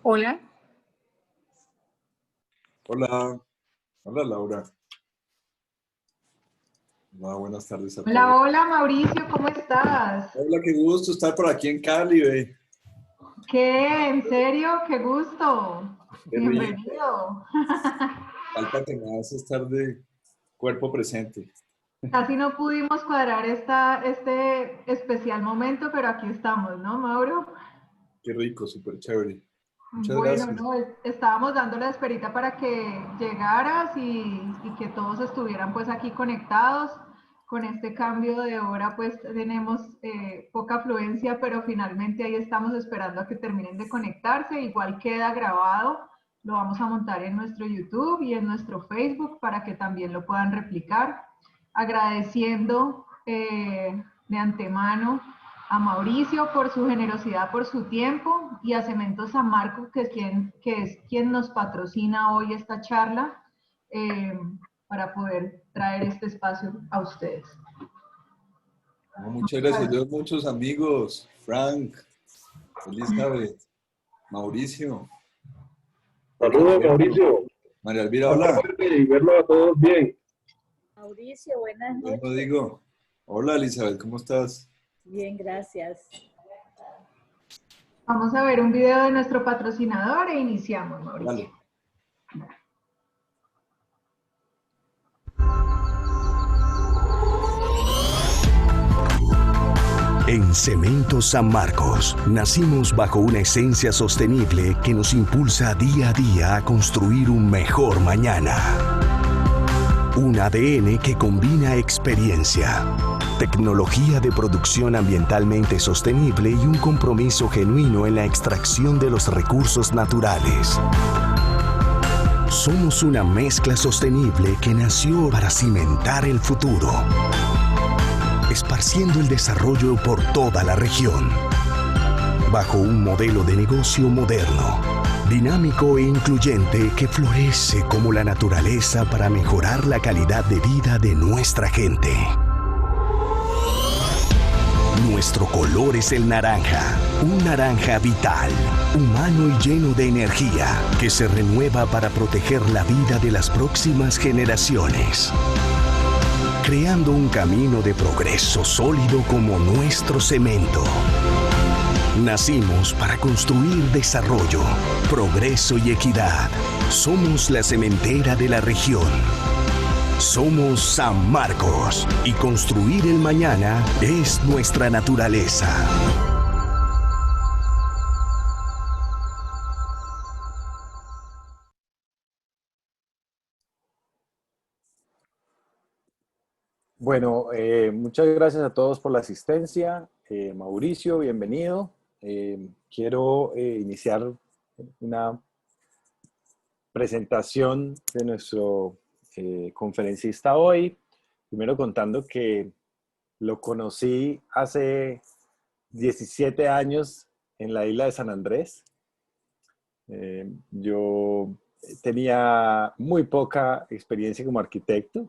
Hola. Hola, hola Laura. Hola, buenas tardes a todos. Hola, hola Mauricio, ¿cómo estás? Hola, qué gusto estar por aquí en Cali, ve. ¿Qué? ¿En serio? ¡Qué gusto! Qué rico. Bienvenido. Falta que me hace estar de cuerpo presente. Casi no pudimos cuadrar este especial momento, pero aquí estamos, ¿no, Mauro? Qué rico, súper chévere. Muchas Bueno, gracias. no, estábamos dando la esperita para que llegaras y que todos estuvieran pues aquí conectados. Con este cambio de hora pues tenemos poca afluencia, pero finalmente ahí estamos esperando a que terminen de conectarse. Igual queda grabado, lo vamos a montar en nuestro YouTube y en nuestro Facebook para que también lo puedan replicar. Agradeciendo de antemano a Mauricio por su generosidad, por su tiempo, y a Cementos San Marcos, que es quien nos patrocina hoy esta charla, para poder traer este espacio a ustedes. No, muchas gracias. Yo muchos amigos, Frank, Elizabeth, Mauricio. Saludos, Mauricio. María Elvira, hola. Y verlo a todos bien. Mauricio, buenas Yo no noches. digo. Hola Elizabeth, ¿cómo estás? Bien, gracias. Vamos a ver un video de nuestro patrocinador e iniciamos, Mauricio. Dale. En Cementos San Marcos, nacimos bajo una esencia sostenible que nos impulsa día a día a construir un mejor mañana. Un ADN que combina experiencia, tecnología de producción ambientalmente sostenible y un compromiso genuino en la extracción de los recursos naturales. Somos una mezcla sostenible que nació para cimentar el futuro, esparciendo el desarrollo por toda la región, bajo un modelo de negocio moderno, dinámico e incluyente que florece como la naturaleza para mejorar la calidad de vida de nuestra gente. Nuestro color es el naranja, un naranja vital, humano y lleno de energía, que se renueva para proteger la vida de las próximas generaciones, creando un camino de progreso sólido como nuestro cemento. Nacimos para construir desarrollo, progreso y equidad. Somos la cementera de la región. Somos San Marcos y construir el mañana es nuestra naturaleza. Bueno, muchas gracias a todos por la asistencia. Mauricio, bienvenido. Quiero iniciar una presentación de nuestro conferencista hoy. Primero contando que lo conocí hace 17 años en la isla de San Andrés. Yo tenía muy poca experiencia como arquitecto.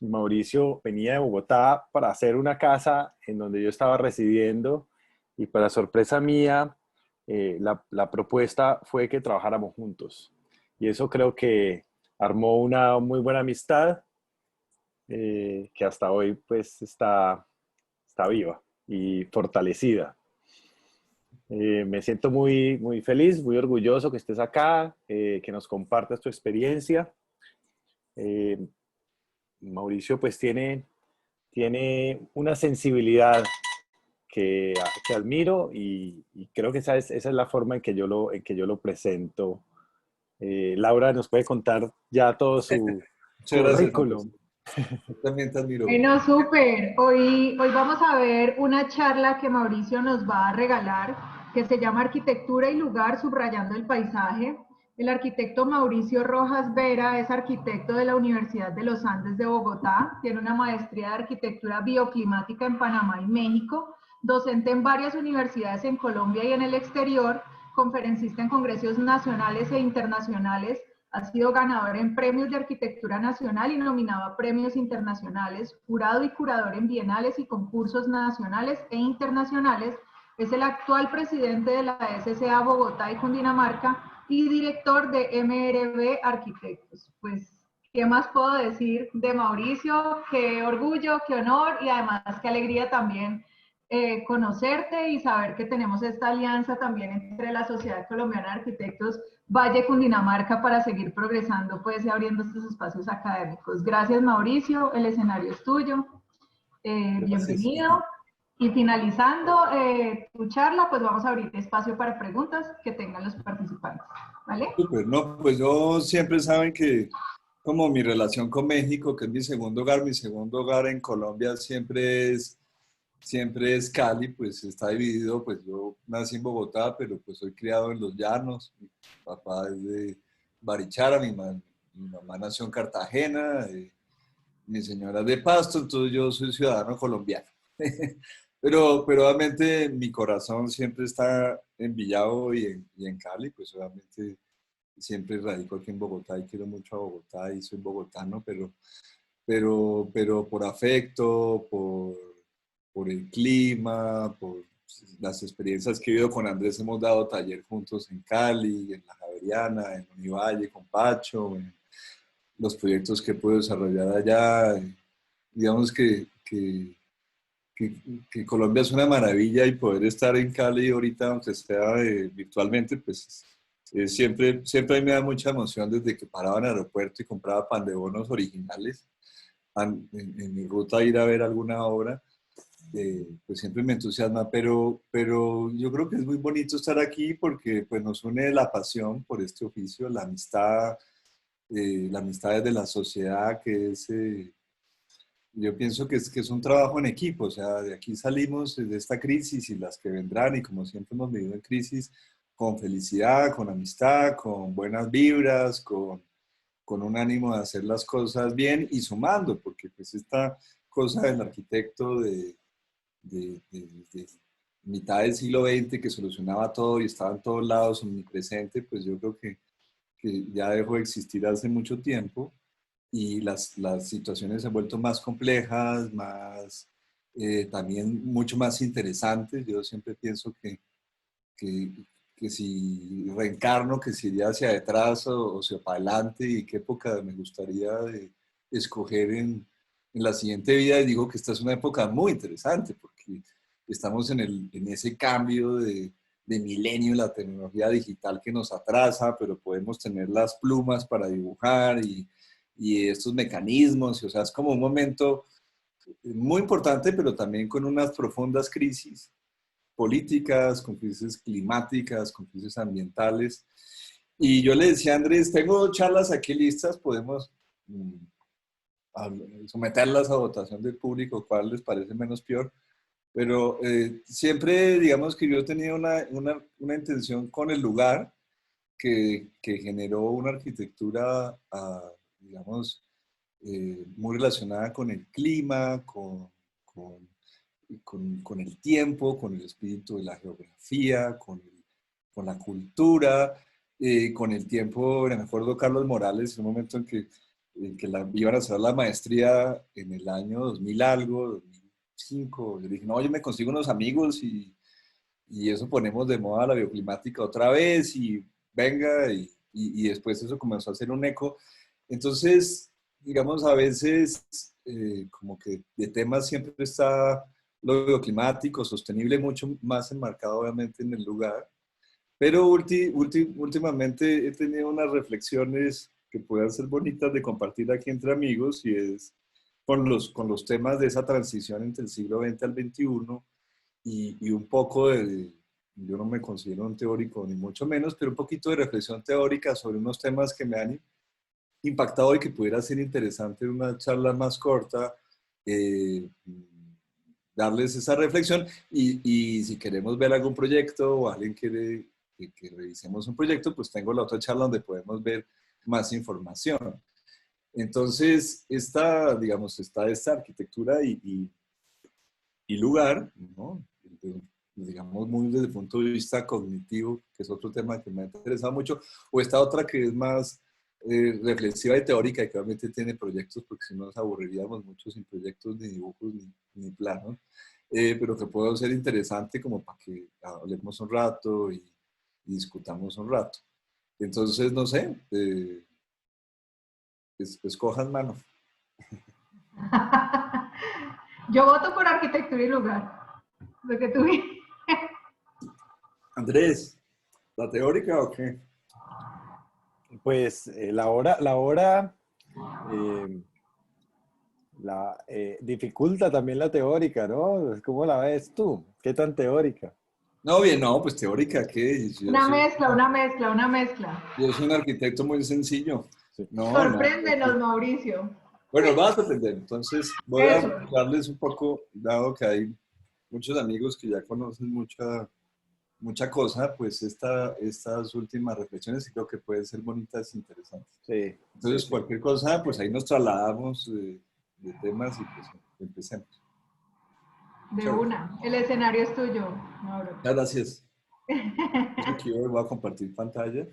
Mauricio venía de Bogotá para hacer una casa en donde yo estaba residiendo y para sorpresa mía, la propuesta fue que trabajáramos juntos. Y eso creo que armó una muy buena amistad que hasta hoy pues está viva y fortalecida. Me siento muy feliz, muy orgulloso que estés acá, que nos compartas tu experiencia. Mauricio pues tiene una sensibilidad que admiro y creo que esa es la forma en que yo lo presento. Laura nos puede contar ya todo su Muchas gracias. currículum. Yo también te admiro. Bueno, súper. Hoy vamos a ver una charla que Mauricio nos va a regalar, que se llama Arquitectura y Lugar, subrayando el paisaje. El arquitecto Mauricio Rojas Vera es arquitecto de la Universidad de los Andes de Bogotá, tiene una maestría de arquitectura bioclimática en Panamá y México, docente en varias universidades en Colombia y en el exterior, conferencista en congresos nacionales e internacionales. Ha sido ganador en premios de arquitectura nacional y nominado a premios internacionales, jurado y curador en bienales y concursos nacionales e internacionales, Es el actual presidente de la SCA Bogotá y Cundinamarca y director de MRB Arquitectos. Pues, ¿qué más puedo decir de Mauricio? Qué orgullo, qué honor y además qué alegría también conocerte y saber que tenemos esta alianza también entre la Sociedad Colombiana de Arquitectos Valle Cundinamarca para seguir progresando pues y abriendo estos espacios académicos. Gracias Mauricio, el escenario es tuyo. Bienvenido. Y finalizando tu charla, pues vamos a abrir espacio para preguntas que tengan los participantes, ¿vale? Súper, no, pues yo siempre saben que como mi relación con México, que es mi segundo hogar en Colombia siempre es Cali, pues está dividido, pues yo nací en Bogotá, pero pues soy criado en los llanos, mi papá es de Barichara, mi mamá nació en Cartagena, mi señora es de Pasto, entonces yo soy ciudadano colombiano. Pero obviamente mi corazón siempre está en Villavo y en Cali, pues obviamente siempre radico aquí en Bogotá y quiero mucho a Bogotá y soy bogotano, pero por afecto, por el clima, por las experiencias que he vivido con Andrés, hemos dado taller juntos en Cali, en La Javeriana, en Univalle, con Pacho, en los proyectos que puedo desarrollar allá. Digamos que Colombia es una maravilla y poder estar en Cali ahorita, aunque sea virtualmente, pues siempre a mí me da mucha emoción desde que paraba en el aeropuerto y compraba pan de bonos originales en mi ruta a ir a ver alguna obra, pues siempre me entusiasma, pero yo creo que es muy bonito estar aquí porque pues nos une la pasión por este oficio, la amistad desde la sociedad, que es... yo pienso que es un trabajo en equipo, o sea, de aquí salimos de esta crisis y las que vendrán, y como siempre hemos vivido en crisis, con felicidad, con amistad, con buenas vibras, con un ánimo de hacer las cosas bien y sumando, porque pues esta cosa del arquitecto de mitad del siglo XX que solucionaba todo y estaba en todos lados, omnipresente, pues yo creo que ya dejó de existir hace mucho tiempo. Y las situaciones se han vuelto más complejas, también mucho más interesantes. Yo siempre pienso que si reencarno, que si iría hacia atrás o hacia para adelante, y qué época me gustaría escoger en la siguiente vida. Y digo que esta es una época muy interesante porque estamos en ese cambio de milenio, la tecnología digital que nos atrasa, pero podemos tener las plumas para dibujar y estos mecanismos, o sea, es como un momento muy importante, pero también con unas profundas crisis políticas, con crisis climáticas, con crisis ambientales. Y yo le decía a Andrés, tengo charlas aquí listas, podemos someterlas a votación del público, cuál les parece menos peor, pero siempre digamos que yo tenía una intención con el lugar que generó una arquitectura digamos, muy relacionada con el clima, con el tiempo, con el espíritu de la geografía, con la cultura, con el tiempo. Me acuerdo Carlos Morales, en un momento en que iban a hacer la maestría en el año 2000 algo, 2005, le dije, no, yo me consigo unos amigos y eso ponemos de moda la bioclimática otra vez y venga, y después eso comenzó a hacer un eco. Entonces, digamos, a veces como que de temas siempre está lo bioclimático, sostenible, mucho más enmarcado obviamente en el lugar, pero últimamente he tenido unas reflexiones que puedan ser bonitas de compartir aquí entre amigos, y es con los temas de esa transición entre el siglo XX al XXI y un poco yo no me considero un teórico ni mucho menos, pero un poquito de reflexión teórica sobre unos temas que me han impactado y que pudiera ser interesante en una charla más corta, darles esa reflexión, y si queremos ver algún proyecto o alguien quiere que revisemos un proyecto, pues tengo la otra charla donde podemos ver más información. Entonces, digamos, está esta arquitectura y lugar, ¿no? Digamos, muy desde el punto de vista cognitivo, que es otro tema que me ha interesado mucho, o esta otra que es más reflexiva y teórica, y que obviamente tiene proyectos, porque si no nos aburriríamos mucho sin proyectos, ni dibujos, ni planos, pero que puede ser interesante como para que hablemos un rato y discutamos un rato. Entonces, no sé, escojan mano. Yo voto por arquitectura y lugar. Lo que tú dijiste. Andrés, ¿la teórica o qué? Pues dificulta también la teórica, ¿no? ¿Cómo la ves tú? ¿Qué tan teórica? No, bien, no, pues teórica, ¿qué? Una mezcla, una mezcla, una mezcla. Yo soy un arquitecto muy sencillo. Sí. No, Sorpréndenos, Mauricio. Bueno, vas a aprender. Entonces, voy a Eso. darles un poco, dado que hay muchos amigos que ya conocen mucha cosa, pues estas últimas reflexiones y creo que pueden ser bonitas e interesantes. Sí. Entonces, Sí. cualquier cosa, pues ahí nos trasladamos de temas y pues empecemos. De Chao. una. El escenario es tuyo, Mauro. Muchas gracias. Aquí voy a compartir pantalla.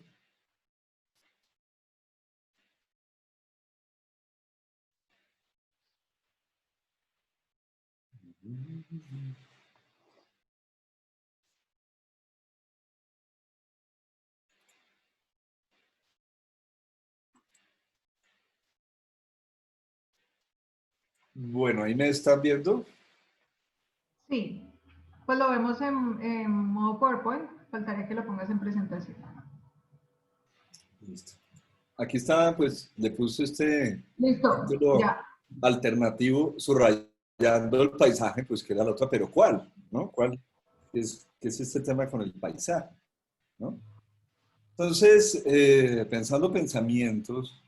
Bueno, ahí me están viendo. Sí. Pues lo vemos en modo PowerPoint. Faltaría que lo pongas en presentación. Listo. Aquí está, pues le puse este Listo. título Ya. alternativo, subrayando el paisaje, pues que era la otra, pero ¿cuál? ¿No? ¿Cuál qué es este tema con el paisaje? ¿No? Entonces, pensando pensamientos,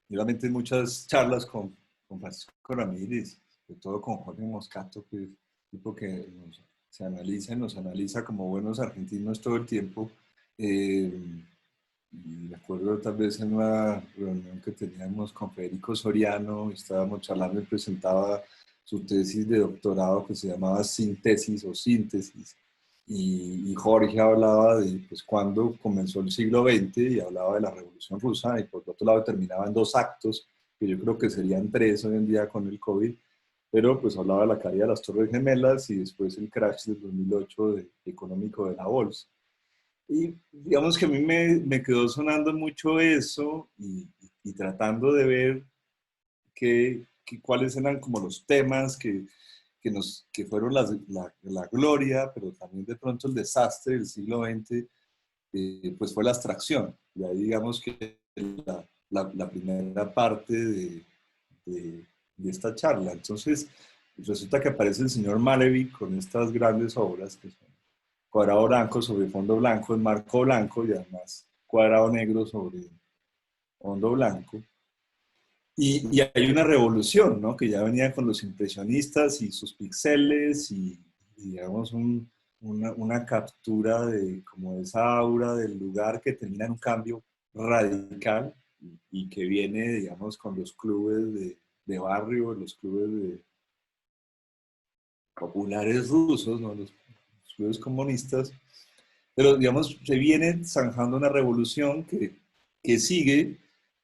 y obviamente muchas charlas con Francisco Ramírez, sobre todo con Jorge Moscato, que es un tipo que nos analiza como buenos argentinos todo el tiempo. Y me acuerdo tal vez en una reunión que teníamos con Federico Soriano, estábamos charlando y presentaba su tesis de doctorado que se llamaba Síntesis o Síntesis. Y Jorge hablaba de pues, cuando comenzó el siglo XX y hablaba de la Revolución Rusa y por otro lado terminaba en 2 actos, que yo creo que serían 3 hoy en día con el COVID, pero pues hablaba de la caída de las Torres Gemelas y después el crash del 2008 económico de la bolsa. Y digamos que a mí me quedó sonando mucho eso y tratando de ver cuáles eran como los temas que fueron la gloria, pero también de pronto el desastre del siglo XX, pues fue la abstracción. Y ahí digamos que la primera parte de esta charla. Entonces, resulta que aparece el señor Malevich con estas grandes obras que son cuadrado blanco sobre fondo blanco, en marco blanco y además cuadrado negro sobre fondo blanco. Y hay una revolución, ¿no? Que ya venía con los impresionistas y sus píxeles y digamos, una captura de como esa aura del lugar que termina en un cambio radical y que viene, digamos, con los clubes de barrio, los clubes populares rusos, ¿no? Los clubes comunistas, pero digamos, se viene zanjando una revolución que sigue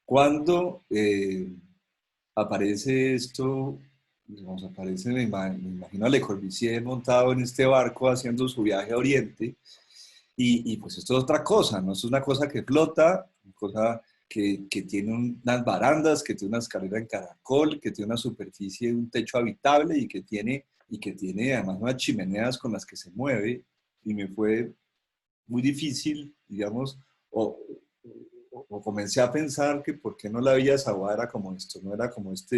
cuando aparece esto, digamos, aparece, me imagino a Le Corbusier montado en este barco haciendo su viaje a Oriente, y pues esto es otra cosa, ¿no? Esto es una cosa que flota, una cosa que tiene unas barandas, que tiene una escalera en caracol, que tiene una superficie, un techo habitable y que tiene además unas chimeneas con las que se mueve, y me fue muy difícil, digamos, o comencé a pensar que por qué no la Villa Savoie era como esto, no era como esta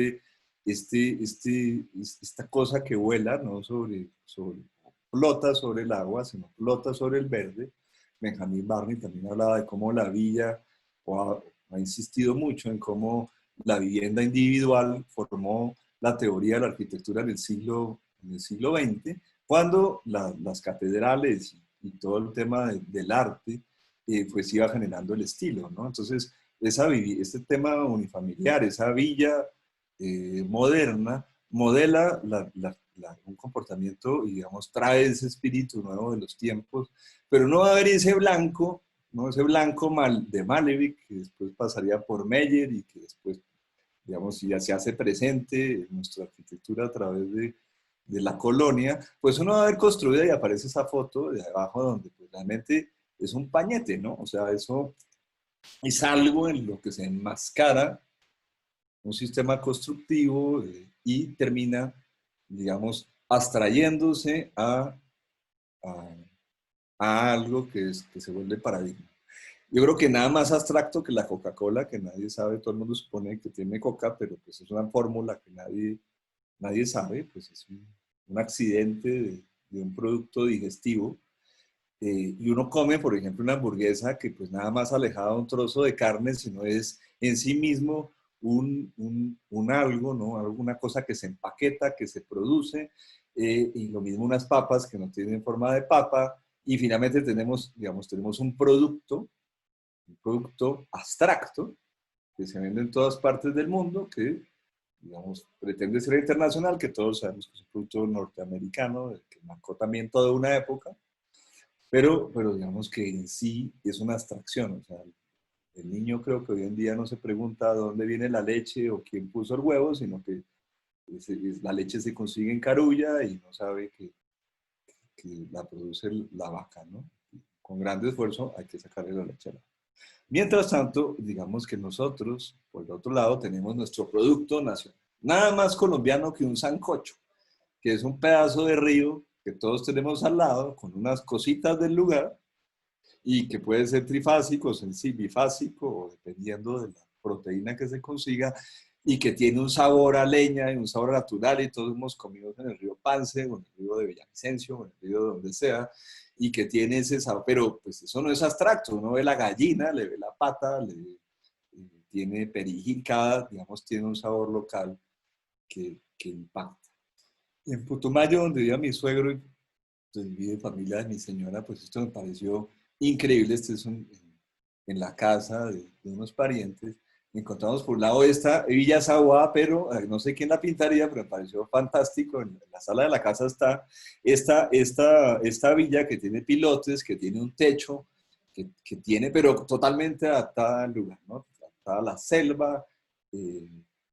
cosa que vuela, no flota sobre el agua, sino flota sobre el verde. Benjamin Barney también hablaba de cómo la villa, ha insistido mucho en cómo la vivienda individual formó la teoría de la arquitectura en el siglo XX, cuando las catedrales y todo el tema del arte pues iba generando el estilo, ¿no? Entonces, este tema unifamiliar, esa villa moderna, modela un comportamiento y, digamos, trae ese espíritu nuevo de los tiempos, pero no va a haber ese blanco ¿no? Ese blanco de Malevich, que después pasaría por Meyer y que después, digamos, ya se hace presente en nuestra arquitectura a través de la colonia, pues uno va a ver construida y aparece esa foto de abajo donde pues, realmente es un pañete, ¿no? O sea, eso es algo en lo que se enmascara un sistema constructivo y termina, digamos, abstrayéndose a, a algo que se vuelve paradigma. Yo creo que nada más abstracto que la Coca-Cola, que nadie sabe, todo el mundo supone que tiene coca, pero pues es una fórmula que nadie sabe, pues es un accidente de un producto digestivo. Y uno come, por ejemplo, una hamburguesa que pues nada más alejada de un trozo de carne, sino es en sí mismo un algo, ¿no? Alguna cosa que se empaqueta, que se produce, y lo mismo unas papas que no tienen forma de papa, y finalmente tenemos, digamos, tenemos un producto abstracto que se vende en todas partes del mundo, que, digamos, pretende ser internacional, que todos sabemos que es un producto norteamericano, que marcó también toda una época, pero digamos que en sí es una abstracción. O sea, el niño creo que hoy en día no se pregunta dónde viene la leche o quién puso el huevo, sino que la leche se consigue en Carulla y no sabe que la produce la vaca, ¿no? Con gran esfuerzo hay que sacarle la leche a la vaca. Mientras tanto, digamos que nosotros, por el otro lado, tenemos nuestro producto nacional. Nada más colombiano que un sancocho, que es un pedazo de río que todos tenemos al lado, con unas cositas del lugar, y que puede ser trifásico, bifásico, o dependiendo de la proteína que se consiga, y que tiene un sabor a leña y un sabor natural, y todos hemos comido en el río Pance, o en el río de Villavicencio, o en el río de donde sea, y que tiene ese sabor, pero pues eso no es abstracto, uno ve la gallina, le ve la pata, tiene perejil, digamos, tiene un sabor local que impacta. En Putumayo, donde vivía mi suegro, y pues, vive familia de mi señora, pues esto me pareció increíble. Este es en la casa de unos parientes. Encontramos por un lado esta Villa Saboa, pero no sé quién la pintaría, pero me pareció fantástico. En la sala de la casa está esta villa que tiene pilotes, que tiene un techo, que tiene, pero totalmente adaptada al lugar, ¿no? Adaptada a la selva, eh,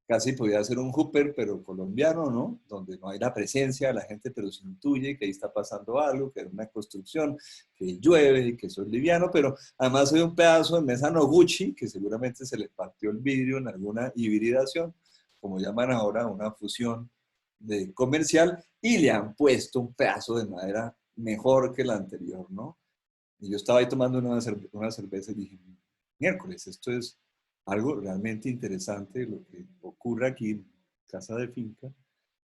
casi podía ser un Hooper, pero colombiano, ¿no? Donde no hay la presencia de la gente, pero se intuye que ahí está pasando algo, que era una construcción, que llueve, que eso es liviano, pero además hay un pedazo de mesa Noguchi, que seguramente se le partió el vidrio en alguna hibridación, como llaman ahora, una fusión de comercial, y le han puesto un pedazo de madera mejor que la anterior, ¿no? Y yo estaba ahí tomando una cerveza y dije, miércoles, esto es algo realmente interesante lo que ocurre aquí en Casa de Finca,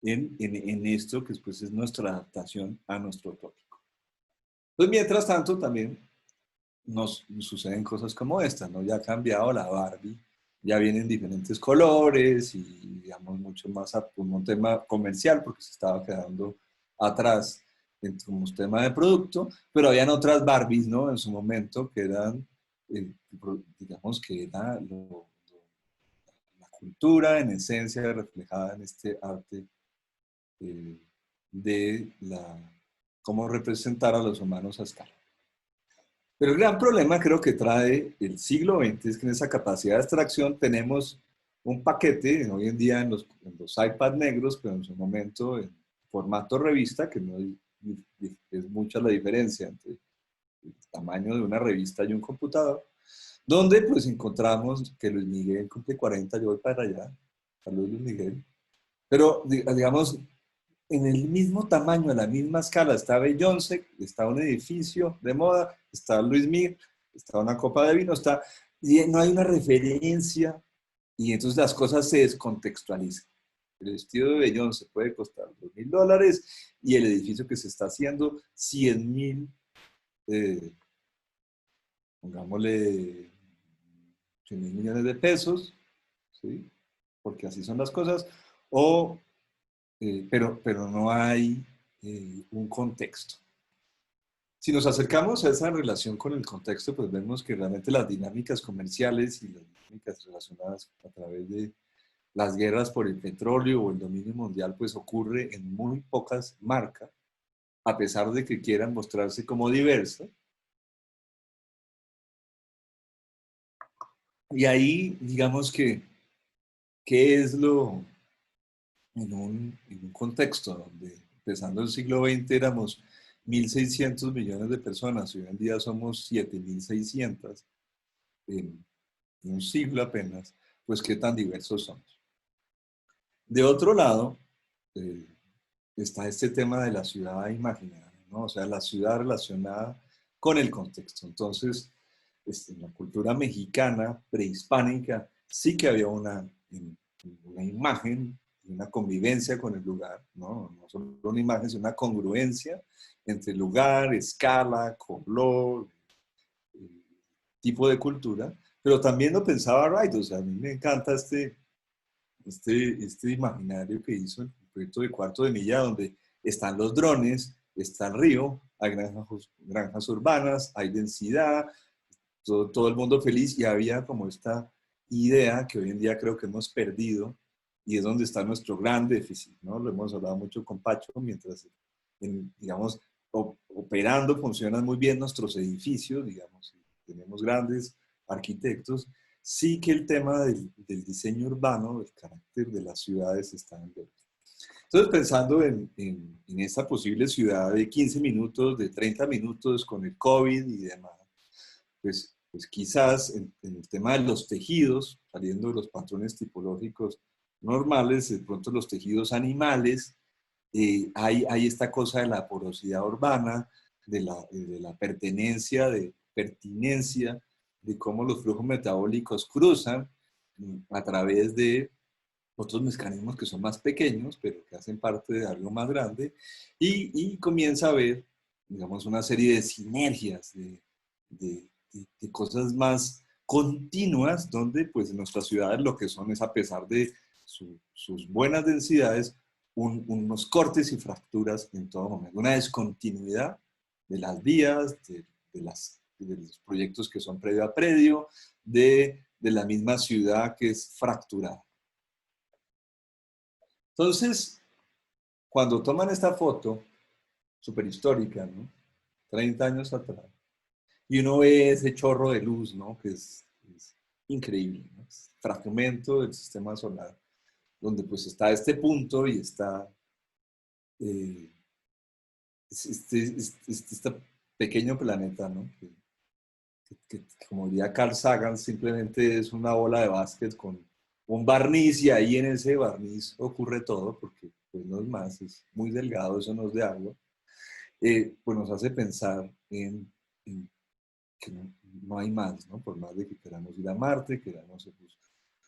en esto que después es nuestra adaptación a nuestro tópico. Pues mientras tanto también nos suceden cosas como esta, ¿no? Ya ha cambiado la Barbie, ya vienen diferentes colores y digamos mucho más como un tema comercial porque se estaba quedando atrás como un tema de producto, pero habían otras Barbies, ¿no? En su momento que eran, digamos que era la cultura en esencia reflejada en este arte de cómo representar a los humanos a escala. Pero el gran problema creo que trae el siglo XX es que en esa capacidad de abstracción tenemos un paquete, hoy en día en los iPad negros, pero en su momento en formato revista, que no es mucha la diferencia entre el tamaño de una revista y un computador, donde pues encontramos que Luis Miguel cumple 40, yo voy para allá, saludos Luis Miguel, pero digamos, en el mismo tamaño, en la misma escala, está Beyoncé, está un edificio de moda, está Luis Miguel, está una copa de vino, y no hay una referencia, y entonces las cosas se descontextualizan. El vestido de Beyoncé puede costar $2.000 y el edificio que se está haciendo 100.000, pongámosle 100.000 millones de pesos, ¿sí? Porque así son las cosas, pero no hay un contexto. Si nos acercamos a esa relación con el contexto, pues vemos que realmente las dinámicas comerciales y las dinámicas relacionadas a través de las guerras por el petróleo o el dominio mundial, pues ocurre en muy pocas marcas, a pesar de que quieran mostrarse como diversas. Y ahí, digamos que, ¿qué es lo, en un contexto donde empezando el siglo XX éramos 1.600 millones de personas y hoy en día somos 7.600 en un siglo apenas, pues qué tan diversos somos? De otro lado, eh, está este tema de la ciudad imaginaria, ¿no? O sea, la ciudad relacionada con el contexto. Entonces, en la cultura mexicana prehispánica sí que había una imagen, una convivencia con el lugar, ¿no? No solo una imagen, sino una congruencia entre lugar, escala, color, eh, tipo de cultura, pero también lo pensaba Wright, o sea, a mí me encanta este imaginario que hizo el proyecto de Cuarto de Milla, donde están los drones, está el río, hay granjas urbanas, hay densidad, todo el mundo feliz y había como esta idea que hoy en día creo que hemos perdido y es donde está nuestro gran déficit, ¿no? Lo hemos hablado mucho con Pacho, mientras, digamos, operando funcionan muy bien nuestros edificios, digamos, tenemos grandes arquitectos, sí que el tema del diseño urbano, del carácter de las ciudades está en verde. Entonces, pensando en esta posible ciudad de 15 minutos, de 30 minutos con el COVID y demás, pues quizás en el tema de los tejidos, saliendo de los patrones tipológicos normales, de pronto los tejidos animales, hay esta cosa de la porosidad urbana, de la pertenencia, de pertinencia, de cómo los flujos metabólicos cruzan a través de otros mecanismos que son más pequeños, pero que hacen parte de algo más grande, y comienza a haber, digamos, una serie de sinergias, de cosas más continuas, donde pues nuestras ciudades lo que son es, a pesar de sus buenas densidades, unos cortes y fracturas en todo momento, una descontinuidad de las vías, de los proyectos que son predio a predio, de la misma ciudad que es fracturada. Entonces, cuando toman esta foto, súper histórica, ¿no? 30 años atrás, y uno ve ese chorro de luz, ¿no? Que es increíble, ¿no? Es fragmento del sistema solar, donde pues está este punto y está este pequeño planeta, ¿no? Que, como diría Carl Sagan, simplemente es una bola de básquet con un barniz y ahí en ese barniz ocurre todo, porque pues no es más, es muy delgado, eso no es de agua, pues nos hace pensar en que no hay más, ¿no? Por más de que queramos ir a Marte, queramos, pues,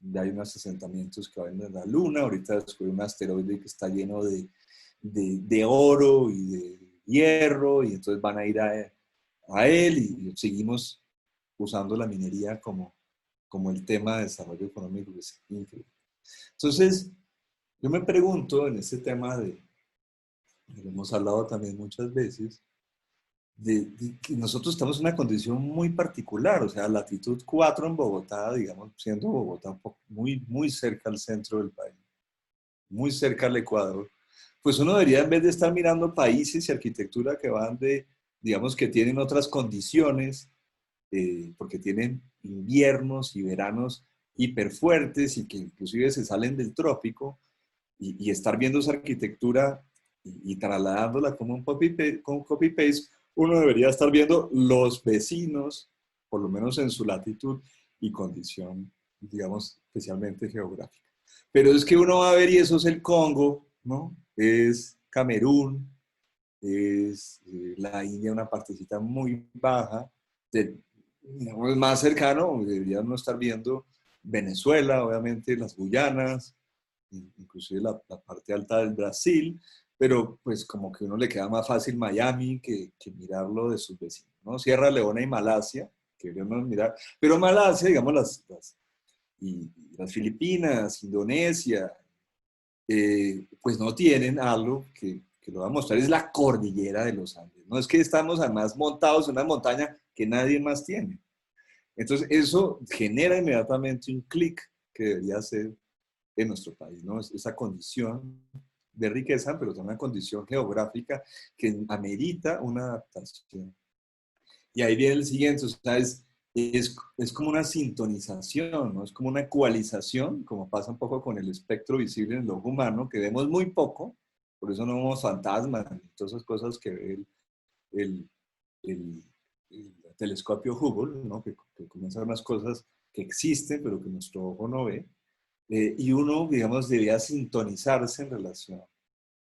ya hay unos asentamientos que van a la Luna, ahorita descubrí un asteroide que está lleno de oro y de hierro, y entonces van a ir a él y seguimos usando la minería como el tema de desarrollo económico, que es increíble. Entonces, yo me pregunto en este tema lo hemos hablado también muchas veces, de que nosotros estamos en una condición muy particular, o sea, latitud 4 en Bogotá, digamos, siendo Bogotá muy, muy cerca al centro del país, muy cerca al Ecuador, pues uno debería, en vez de estar mirando países y arquitectura que van digamos, que tienen otras condiciones, porque tienen inviernos y veranos hiperfuertes y que inclusive se salen del trópico, y estar viendo esa arquitectura y trasladándola como un copy-paste, uno debería estar viendo los vecinos, por lo menos en su latitud y condición, digamos, especialmente geográfica. Pero es que uno va a ver, y eso es el Congo, ¿no? Es Camerún, es la India, una partecita muy baja, digamos, más cercano, deberíamos estar viendo Venezuela, obviamente, las Guyanas, inclusive la parte alta del Brasil, pero pues como que a uno le queda más fácil Miami que mirarlo de sus vecinos, ¿no? Sierra Leona y Malasia, que deberíamos mirar, pero Malasia, digamos, y las Filipinas, Indonesia, pues no tienen algo que lo va a mostrar, es la cordillera de los Andes. No es que estamos además montados en una montaña que nadie más tiene. Entonces eso genera inmediatamente un clic que debería ser en nuestro país, ¿no? Esa condición de riqueza, pero también una condición geográfica que amerita una adaptación. Y ahí viene el siguiente, o sea, es como una sintonización, ¿no? Es como una ecualización, como pasa un poco con el espectro visible en el ojo humano, que vemos muy poco, por eso no vemos fantasmas y todas esas cosas que ve el, el- el telescopio Hubble, ¿no? Que comienza a ver unas cosas que existen, pero que nuestro ojo no ve. Y uno, digamos, debía sintonizarse en relación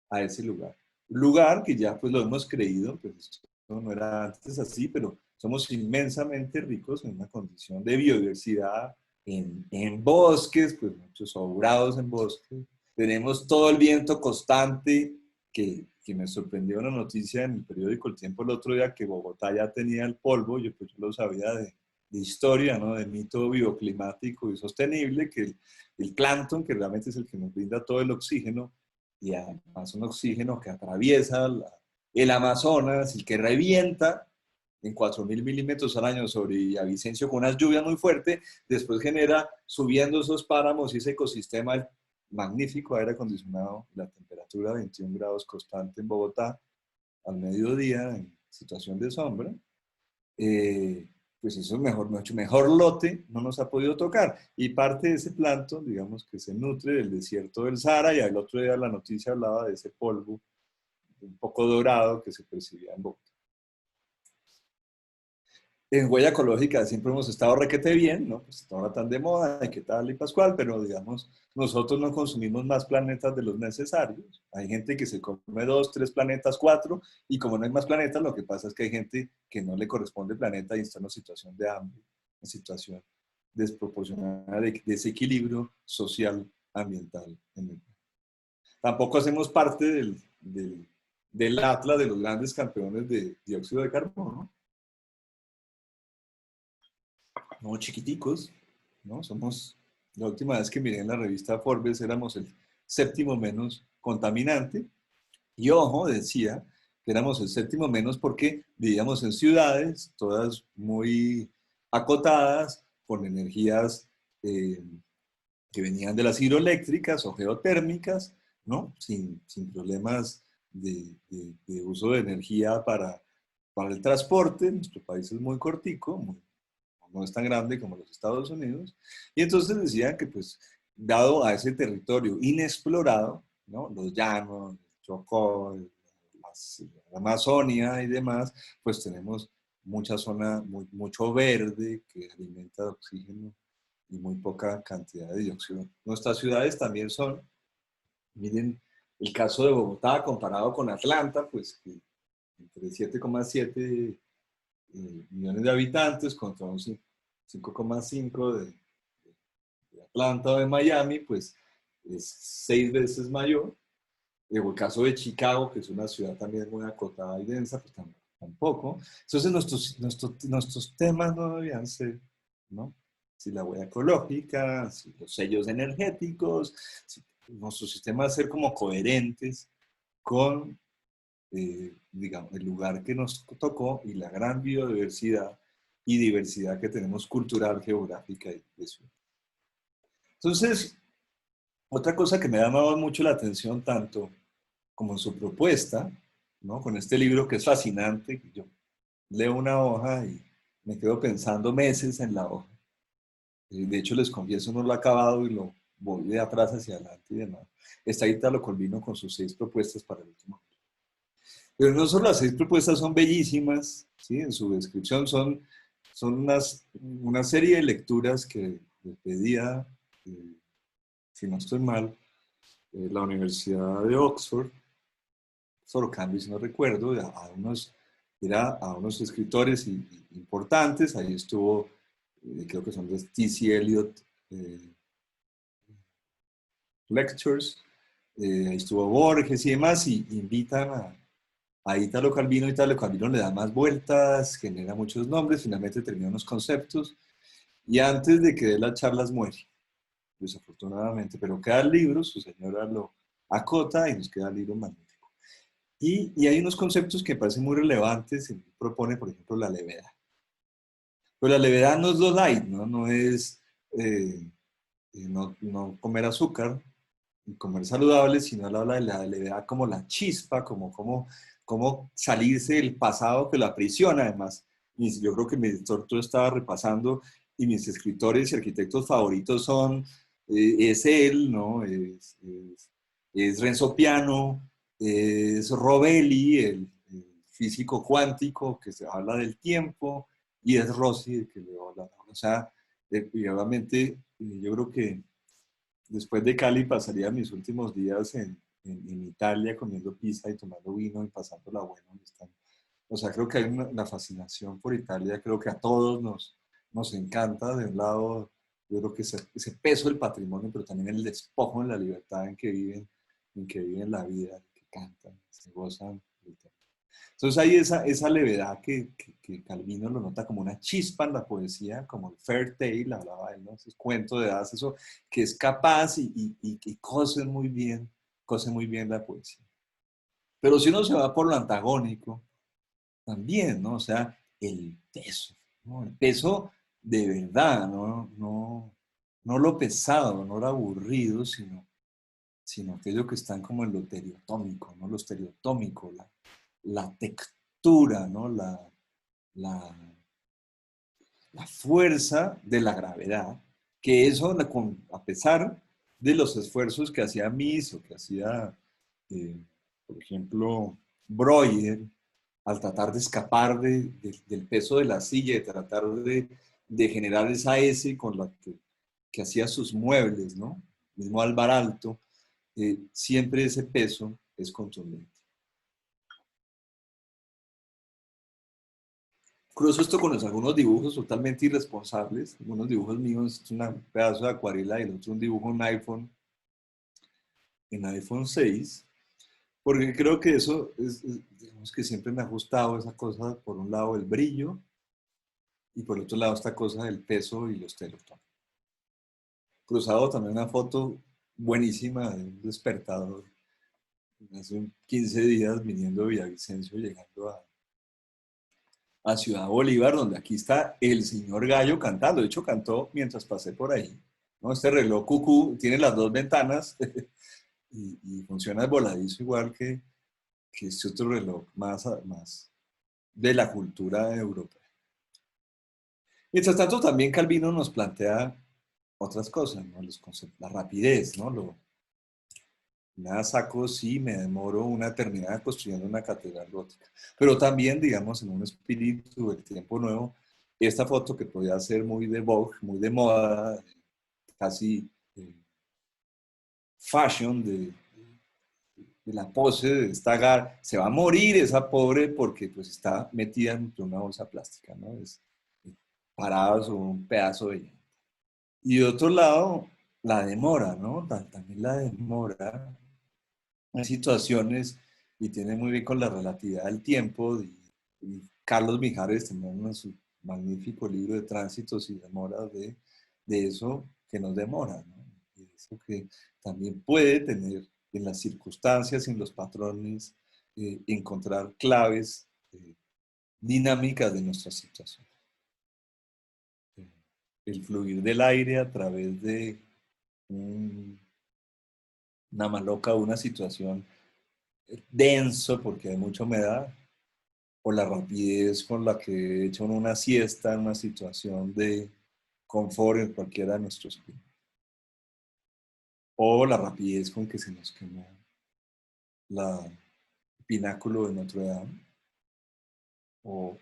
a ese lugar. Lugar que ya pues lo hemos creído, pues esto no era antes así, pero somos inmensamente ricos en una condición de biodiversidad, en bosques, pues muchos sobrados en bosques. Tenemos todo el viento constante, que me sorprendió una noticia en el periódico El Tiempo el otro día, que Bogotá ya tenía el polvo, yo pues yo lo sabía de historia, ¿no? De mito bioclimático y sostenible, que el plancton, que realmente es el que nos brinda todo el oxígeno, y además un oxígeno que atraviesa el Amazonas y que revienta en 4.000 milímetros al año sobre Villavicencio con unas lluvias muy fuertes, después genera, subiendo esos páramos y ese ecosistema, el magnífico aire acondicionado, la temperatura 21 grados constante en Bogotá, al mediodía, en situación de sombra, pues eso es mejor, mucho mejor lote, no nos ha podido tocar. Y parte de ese plancton, digamos, que se nutre del desierto del Sahara, y el otro día la noticia hablaba de ese polvo un poco dorado que se percibía en Bogotá. En huella ecológica siempre hemos estado requete bien, ¿no? Pues ahora tan de moda, y qué tal y pascual, pero digamos, nosotros no consumimos más planetas de los necesarios. Hay gente que se come 2, 3 planetas, 4, y como no hay más planetas, lo que pasa es que hay gente que no le corresponde planeta y está en una situación de hambre, una situación desproporcionada de desequilibrio social, ambiental. Tampoco hacemos parte del atlas de los grandes campeones de dióxido de carbono, no chiquiticos, ¿no? Somos, la última vez que miré en la revista Forbes, éramos el 7º menos contaminante. Y ojo, decía que éramos el 7º menos porque vivíamos en ciudades, todas muy acotadas, con energías que venían de las hidroeléctricas o geotérmicas, ¿no? Sin problemas de uso de energía para el transporte. Nuestro país es muy cortico, no es tan grande como los Estados Unidos. Y entonces decían que, pues, dado a ese territorio inexplorado, ¿no? Los llanos, el Chocó, la Amazonia y demás, pues tenemos mucha zona, mucho verde que alimenta de oxígeno y muy poca cantidad de dióxido. Nuestras ciudades también son, miren, el caso de Bogotá comparado con Atlanta, pues que entre 7,7 millones de habitantes contra un 5,5 de Atlanta o de Miami, pues es 6 veces mayor. O el caso de Chicago, que es una ciudad también muy acotada y densa, pues tampoco. Entonces nuestros temas no debían ser, ¿no? Si la huella ecológica, si los sellos energéticos, si nuestros sistemas ser como coherentes con, digamos, el lugar que nos tocó y la gran biodiversidad y diversidad que tenemos cultural, geográfica y de ciudad. Entonces, otra cosa que me ha llamado mucho la atención, tanto como en su propuesta, ¿no? Con este libro que es fascinante, yo leo una hoja y me quedo pensando meses en la hoja. De hecho, les confieso, no lo he acabado y lo voy de atrás hacia adelante y demás. Está Italo Calvino con sus 6 propuestas para el último año. Pero no solo las 6 propuestas son bellísimas, ¿sí? En su descripción son una serie de lecturas que le pedía, si no estoy mal, la Universidad de Oxford, Cambridge, no recuerdo, a unos escritores importantes. Ahí estuvo, creo que son de T.C. Eliot Lectures, ahí estuvo Borges y demás, y invitan a Italo Calvino. Italo Calvino le da más vueltas, genera muchos nombres, finalmente termina unos conceptos, y antes de que dé las charlas muere, desafortunadamente, pero queda el libro, su señora lo acota y nos queda el libro magnífico. Y hay unos conceptos que me parecen muy relevantes. Él propone, por ejemplo, la levedad. Pero la levedad no es lo light, ¿no? No es no comer azúcar y comer saludable, sino él habla de la levedad como la chispa, como salirse del pasado que lo aprisiona, además. yo creo que mi editor todo estaba repasando y mis escritores y arquitectos favoritos son, es él, ¿no? Es Renzo Piano, es Rovelli, el físico cuántico que se habla del tiempo, y es Rossi el que le habla. O sea, y obviamente yo creo que después de Cali pasaría mis últimos días en Italia comiendo pizza y tomando vino y pasándola bueno. O sea, creo que hay una fascinación por Italia, creo que a todos nos encanta. De un lado, yo creo que ese peso del patrimonio, pero también el despojo en la libertad en que viven la vida, que cantan, se gozan. Entonces hay esa levedad que Calvino lo nota como una chispa en la poesía, como el fairy tale, hablaba él, ¿no? Ese cuento de hadas, eso que es capaz y cose muy bien la poesía. Pero si uno se va por lo antagónico, también, ¿no? O sea, el peso, ¿no? El peso de verdad, no lo pesado, no lo aburrido, sino aquello que están como en lo estereotómico, ¿no? Lo estereotómico, la textura, ¿no? La, la fuerza de la gravedad, que eso, a pesar de los esfuerzos que hacía Mies o que hacía, por ejemplo, Breuer, al tratar de escapar del peso de la silla, de tratar de generar esa S con la que hacía sus muebles, ¿no? Mismo Álvar Alto, siempre ese peso es contundente. Cruzo esto con algunos dibujos totalmente irresponsables, algunos dibujos míos, es un pedazo de acuarela y el otro un dibujo en iPhone 6, porque creo que eso digamos que siempre me ha gustado esa cosa, por un lado el brillo y por otro lado esta cosa del peso y los telotonos. Cruzado también una foto buenísima de un despertador hace 15 días viniendo de Villavicencio, llegando a Ciudad Bolívar, donde aquí está el señor Gallo cantando. De hecho, cantó mientras pasé por ahí, ¿no? Este reloj cucú tiene las dos ventanas y funciona voladizo igual que este otro reloj más de la cultura europea. Mientras tanto, también Calvino nos plantea otras cosas, ¿no? Los conceptos, la rapidez, ¿no? Nada saco si me demoro una eternidad construyendo una catedral gótica. Pero también, digamos, en un espíritu del tiempo nuevo, esta foto que podía ser muy de Vogue, muy de moda, casi fashion, de la pose de esta se va a morir esa pobre porque pues está metida en una bolsa plástica, ¿no? Es parada sobre un pedazo de llanta. Y de otro lado, la demora, ¿no? También la demora en situaciones y tiene muy bien con la relatividad del tiempo. Y Carlos Mijares tenía su magnífico libro de tránsitos y demoras de eso que nos demora, ¿no? Y eso que también puede tener en las circunstancias, en los patrones, encontrar claves dinámicas de nuestra situación. El fluir del aire a través de una maloca o una situación denso porque hay mucha humedad, o la rapidez con la que he hecho una siesta en una situación de confort en cualquiera de nuestros climas, o la rapidez con que se nos quemó el pináculo de Notre Dame, o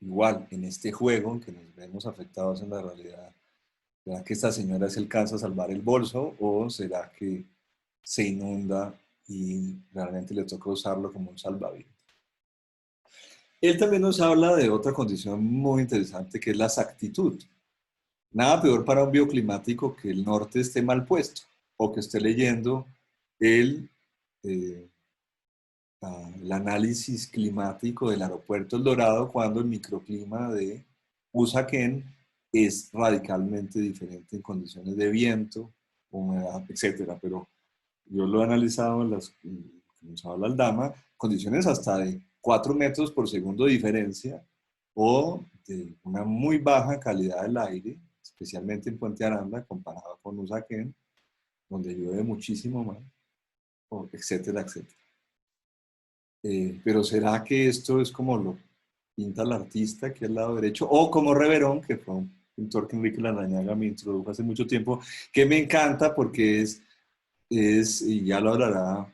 igual en este juego en que nos vemos afectados en la realidad. ¿Será que esta señora se alcanza a salvar el bolso o será que se inunda y realmente le toca usarlo como un salvavidas? Él también nos habla de otra condición muy interesante que es la exactitud. Nada peor para un bioclimático que el norte esté mal puesto o que esté leyendo el análisis climático del aeropuerto El Dorado cuando el microclima de Usaquén es radicalmente diferente en condiciones de viento, humedad, etc. Pero yo lo he analizado en las que nos habla Aldama, condiciones hasta de 4 metros por segundo de diferencia o de una muy baja calidad del aire, especialmente en Puente Aranda, comparado con Usaquén, donde llueve muchísimo más, etcétera, etcétera. Pero ¿será que esto es como pinta al artista aquí al lado derecho, o como Reverón, que fue un pintor que Enrique Larrañaga me introdujo hace mucho tiempo, que me encanta porque y ya lo hablará,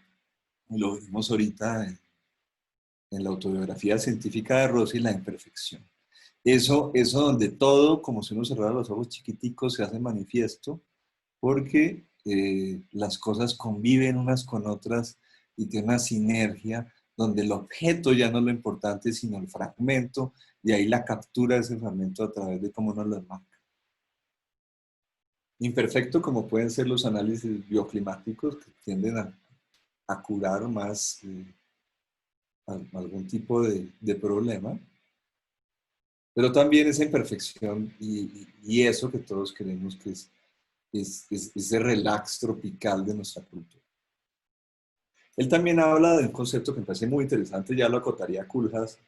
lo vimos ahorita en la autobiografía científica de Rossi, la imperfección. Eso donde todo, como si uno cerrara los ojos chiquiticos, se hace manifiesto, porque las cosas conviven unas con otras y tiene una sinergia donde el objeto ya no es lo importante, sino el fragmento, y ahí la captura de ese fragmento a través de cómo uno lo enmarca. Imperfecto como pueden ser los análisis bioclimáticos que tienden a curar más algún tipo de problema, pero también esa imperfección y eso que todos queremos que es ese relax tropical de nuestra cultura. Él también habla de un concepto que me parece muy interesante, ya lo acotaría Koolhaas,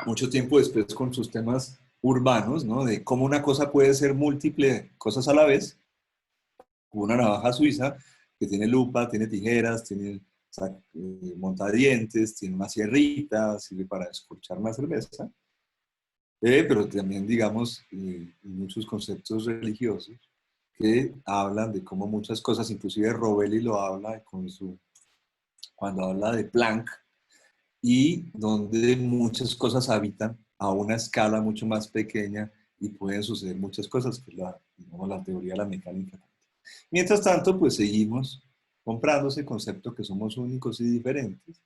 mucho tiempo después con sus temas urbanos, ¿no? De cómo una cosa puede ser múltiple cosas a la vez, como una navaja suiza que tiene lupa, tiene tijeras, tiene montadientes, tiene una sierrita, sirve para escorchar una cerveza, pero también, digamos, muchos conceptos religiosos que hablan de cómo muchas cosas, inclusive Rovelli lo habla cuando habla de Planck, y donde muchas cosas habitan a una escala mucho más pequeña y pueden suceder muchas cosas, que es la teoría de la mecánica. Mientras tanto, pues seguimos comprando ese concepto que somos únicos y diferentes,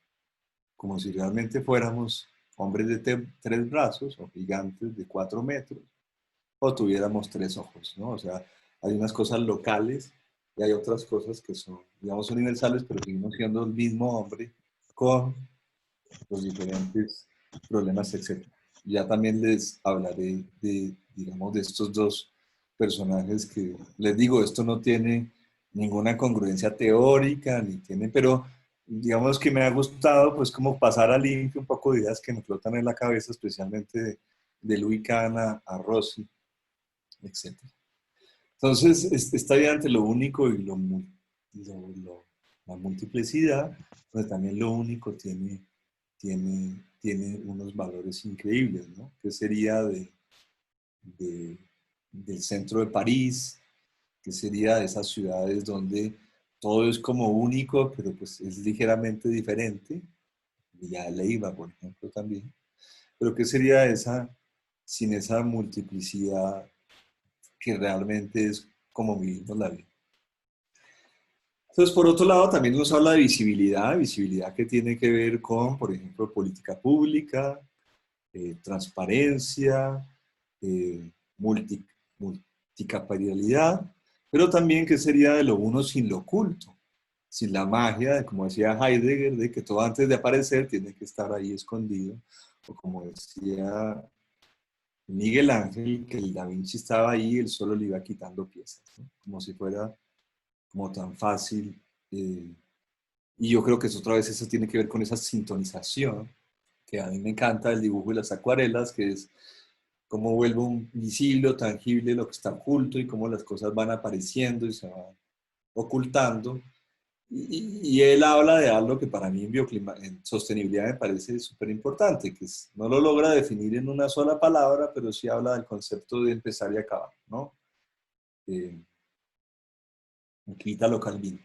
como si realmente fuéramos hombres de 3 brazos o gigantes de 4 metros, o tuviéramos 3 ojos, ¿no? O sea, hay unas cosas locales y hay otras cosas que son, digamos, universales, pero seguimos siendo el mismo hombre con los diferentes problemas, etc. Ya también les hablaré digamos, de estos dos personajes que, les digo, esto no tiene ninguna congruencia teórica, ni tiene, pero digamos que me ha gustado, pues, como pasar a limpio un poco de ideas que me flotan en la cabeza, especialmente de Louis Kahn a Rossi, etc. Entonces, está bien ante lo único y la multiplicidad, pero también lo único tiene unos valores increíbles, ¿no? Que sería del centro de París, que sería de esas ciudades donde todo es como único, pero pues es ligeramente diferente, Villa de Leyva, por ejemplo, también, pero que sería sin esa multiplicidad que realmente es como vivimos la vida. Entonces, por otro lado, también nos habla de visibilidad que tiene que ver con, por ejemplo, política pública, transparencia, multicapacidad, pero también que sería de lo uno sin lo oculto, sin la magia, como decía Heidegger, de que todo antes de aparecer tiene que estar ahí escondido, o como decía Miguel Ángel, que el Da Vinci estaba ahí, él solo le iba quitando piezas, ¿no? Como si fuera como tan fácil. Y yo creo que otra vez eso tiene que ver con esa sintonización, que a mí me encanta el dibujo y las acuarelas, que es cómo vuelvo visible o tangible lo que está oculto y cómo las cosas van apareciendo y se van ocultando. Y él habla de algo que para mí en sostenibilidad me parece súper importante, que no lo logra definir en una sola palabra, pero sí habla del concepto de empezar y acabar, ¿no? Ítalo Calvino.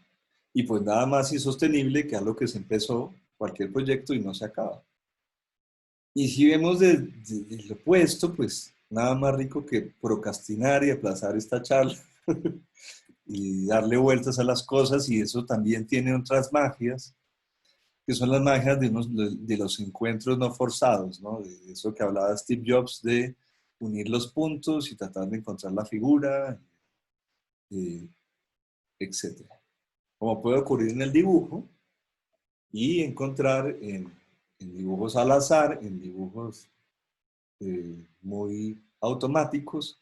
Y pues nada más insostenible que algo que se empezó, cualquier proyecto, y no se acaba. Y si vemos del opuesto, pues nada más rico que procrastinar y aplazar esta charla y darle vueltas a las cosas, y eso también tiene otras magias, que son las magias de los encuentros no forzados, ¿no? De eso que hablaba Steve Jobs, de unir los puntos y tratar de encontrar la figura, etc. Como puede ocurrir en el dibujo, y encontrar en dibujos al azar, en dibujos muy automáticos,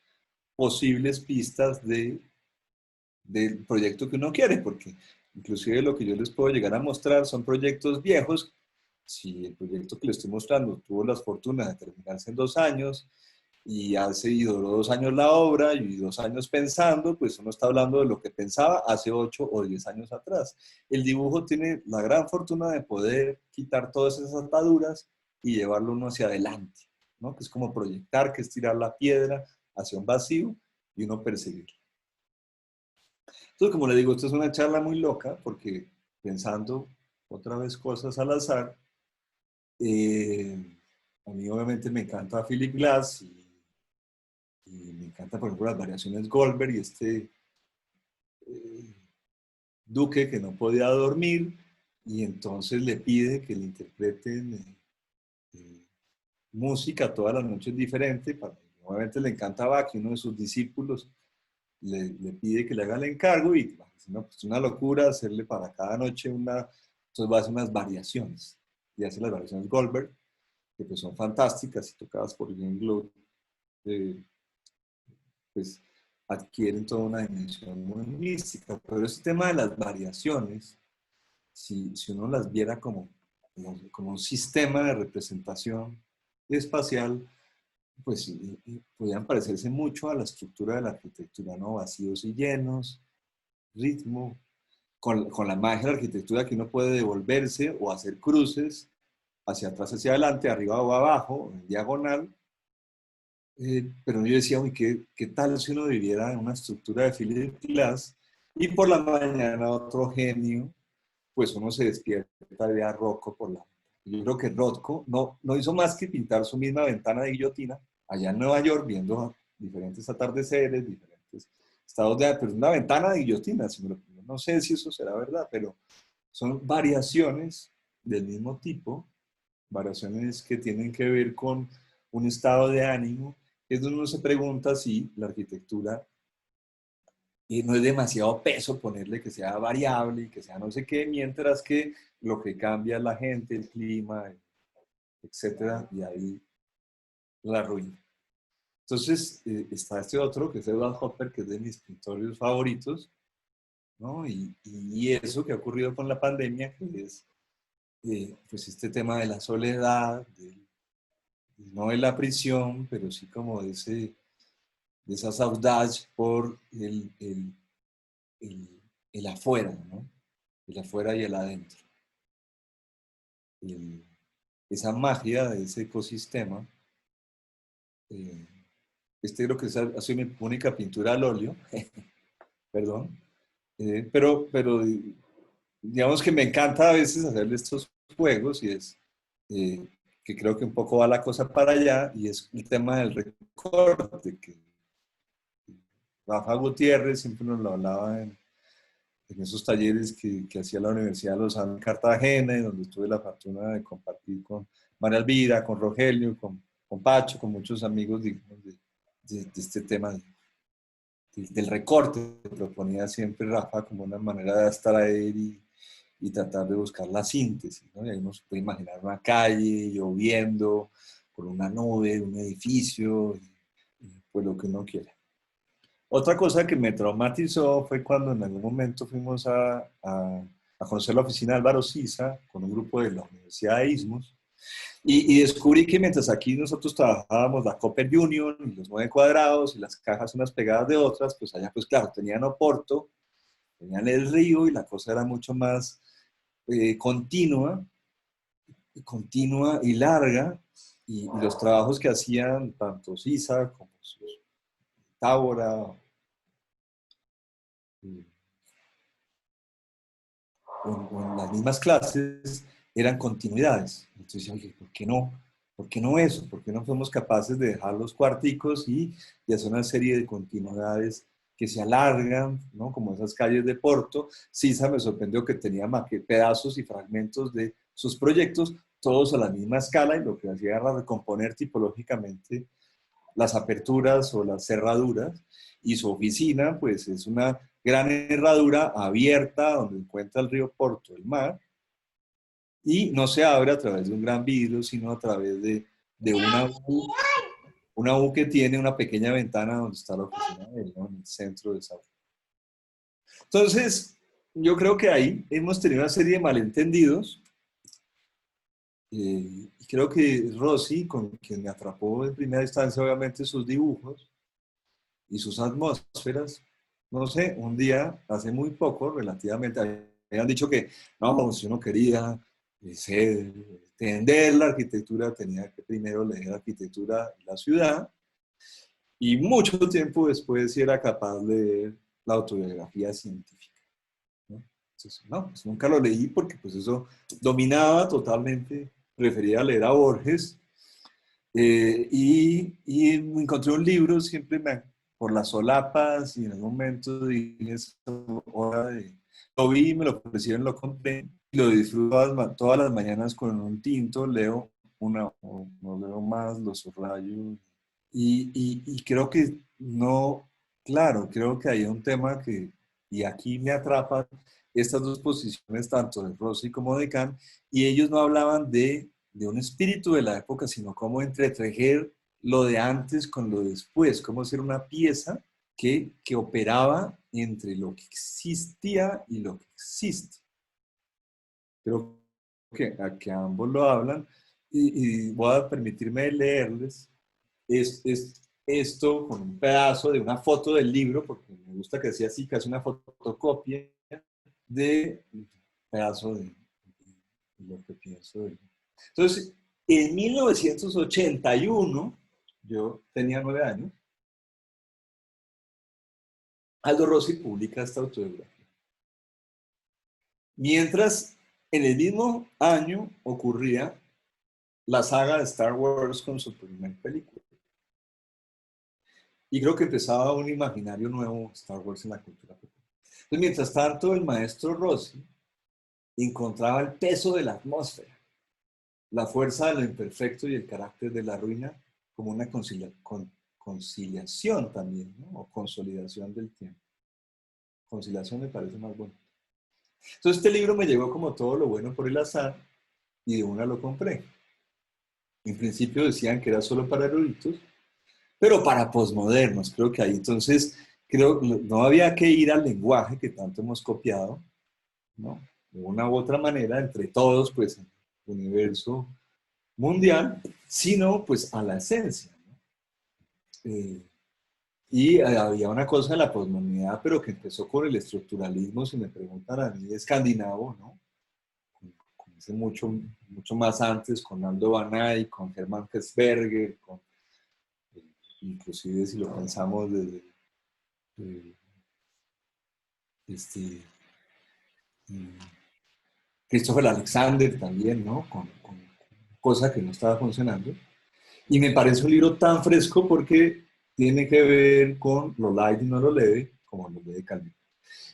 posibles pistas del proyecto que uno quiere, porque inclusive lo que yo les puedo llegar a mostrar son proyectos viejos. Si el proyecto que les estoy mostrando tuvo la fortuna de terminarse en 2 años y duró 2 años la obra y 2 años pensando, pues uno está hablando de lo que pensaba hace 8 o 10 años atrás. El dibujo tiene la gran fortuna de poder quitar todas esas ataduras y llevarlo uno hacia adelante, ¿no? Que es como proyectar, que es tirar la piedra hacia un vacío y uno perseguirla. Entonces, como le digo, esto es una charla muy loca porque pensando otra vez cosas al azar, a mí obviamente me encanta Philip Glass y me encanta, por ejemplo, las variaciones Goldberg y este duque que no podía dormir y entonces le pide que le interpreten música todas las noches diferente. Obviamente le encanta Bach y uno de sus discípulos le pide que le haga el encargo y no, pues es una locura hacerle para cada noche una, entonces va a hacer unas variaciones y hace las variaciones Goldberg, que pues son fantásticas y tocadas por Glenn Gould, pues adquieren toda una dimensión muy mística, pero ese tema de las variaciones, si uno las viera como un sistema de representación espacial, pues podrían parecerse mucho a la estructura de la arquitectura, ¿no? Vacíos y llenos, ritmo, con la magia de la arquitectura que uno puede devolverse o hacer cruces hacia atrás, hacia adelante, arriba o abajo, en diagonal. Pero yo decía, uy, ¿qué tal si uno viviera en una estructura de Philip Glass y por la mañana otro genio, pues uno se despierta y ve a Rothko por la... Yo creo que Rothko no hizo más que pintar su misma ventana de guillotina allá en Nueva York, viendo diferentes atardeceres, diferentes estados de... Pero es una ventana de guillotina, no sé si eso será verdad, pero son variaciones del mismo tipo, variaciones que tienen que ver con un estado de ánimo, es donde uno se pregunta si la arquitectura no es demasiado peso ponerle que sea variable y que sea no sé qué, mientras que lo que cambia es la gente, el clima, etcétera, y ahí la ruina. Entonces está este otro, que es Edward Hopper, que es de mis pintores favoritos, ¿no? Y eso que ha ocurrido con la pandemia, que es pues este tema de la soledad, no de la prisión, pero sí como de esa saudade por el afuera, ¿no? El afuera y el adentro. Esa magia de ese ecosistema. Creo que ha sido mi única pintura al óleo, perdón, pero digamos que me encanta a veces hacerle estos juegos y es que creo que un poco va la cosa para allá y es el tema del recorte, que Rafa Gutiérrez siempre nos lo hablaba en esos talleres que hacía la Universidad de Lozano en Cartagena, y donde tuve la fortuna de compartir con María Elvira, con Rogelio, con Pacho, con muchos amigos, digamos, de este tema del recorte. Proponía siempre Rafa como una manera de abstraer y tratar de buscar la síntesis, ¿no? Y ahí uno se puede imaginar una calle lloviendo, con una nube, un edificio, pues lo que uno quiera. Otra cosa que me traumatizó fue cuando en algún momento fuimos a conocer la oficina de Álvaro Siza con un grupo de la Universidad de Ismos y descubrí que mientras aquí nosotros trabajábamos la Copper Union y los 9 cuadrados y las cajas unas pegadas de otras, pues allá pues claro, tenían Oporto, tenían el río y la cosa era mucho más continua y larga y los trabajos que hacían tanto Siza como Tábora, o en las mismas clases eran continuidades. Entonces, oye, ¿por qué no? ¿Por qué no eso? ¿Por qué no somos capaces de dejar los cuarticos y hacer una serie de continuidades que se alargan, ¿no? Como esas calles de Porto? Sisa me sorprendió que tenía pedazos y fragmentos de sus proyectos, todos a la misma escala, y lo que hacía era recomponer tipológicamente las aperturas o las cerraduras, y su oficina pues es una gran herradura abierta donde encuentra el río Porto, el mar, y no se abre a través de un gran vidrio, sino a través de una U que tiene una pequeña ventana donde está la oficina de él, ¿no? En el centro de esa U. Entonces, yo creo que ahí hemos tenido una serie de malentendidos, y creo que Rossi, con quien me atrapó en primera instancia obviamente sus dibujos y sus atmósferas, no sé, un día, hace muy poco, relativamente, habían dicho que no, si uno quería entender la arquitectura, tenía que primero leer arquitectura de la ciudad, y mucho tiempo después sí era capaz de leer la autobiografía científica, ¿no? Entonces, no, pues nunca lo leí porque pues eso dominaba totalmente, prefería leer a Borges, y encontré un libro, por las solapas, y en algún momento dije, "Es hora lo vi, me lo ofrecieron, lo compré, y lo disfruto todas las mañanas con un tinto, leo no leo más, lo subrayo, y creo que no, claro, creo que hay un tema y aquí me atrapan estas dos posiciones, tanto de Rossi como de Kant, y ellos no hablaban de un espíritu de la época, sino cómo entretejer lo de antes con lo de después, cómo hacer una pieza que operaba entre lo que existía y lo que existe. Creo que ambos lo hablan, y voy a permitirme leerles es esto con un pedazo de una foto del libro, porque me gusta que sea así, casi una fotocopia de un pedazo de lo que pienso de él. Entonces, en 1981, yo tenía 9 años, Aldo Rossi publica esta autobiografía. Mientras, en el mismo año ocurría la saga de Star Wars con su primera película. Y creo que empezaba un imaginario nuevo, Star Wars, en la cultura popular. Entonces, mientras tanto, el maestro Rossi encontraba el peso de la atmósfera, la fuerza de lo imperfecto y el carácter de la ruina como una conciliación también, ¿no? O consolidación del tiempo. Conciliación me parece más bonito. Entonces este libro me llegó como todo lo bueno por el azar, y de una lo compré. En principio decían que era solo para eruditos, pero para posmodernos. Creo que ahí entonces, no había que ir al lenguaje que tanto hemos copiado, ¿no? De una u otra manera, entre todos, pues, en el universo mundial, sino pues a la esencia, ¿no? Y había una cosa de la posmodernidad, pero que empezó con el estructuralismo, si me preguntan a mí, escandinavo, ¿no? Comencé mucho más antes con Aldo Van Eyck, con Hermann Hesberger, inclusive si lo pensamos desde Christopher Alexander también, ¿no? Con cosa que no estaba funcionando. Y me parece un libro tan fresco porque tiene que ver con lo light y no lo leve, como lo lee Calvino.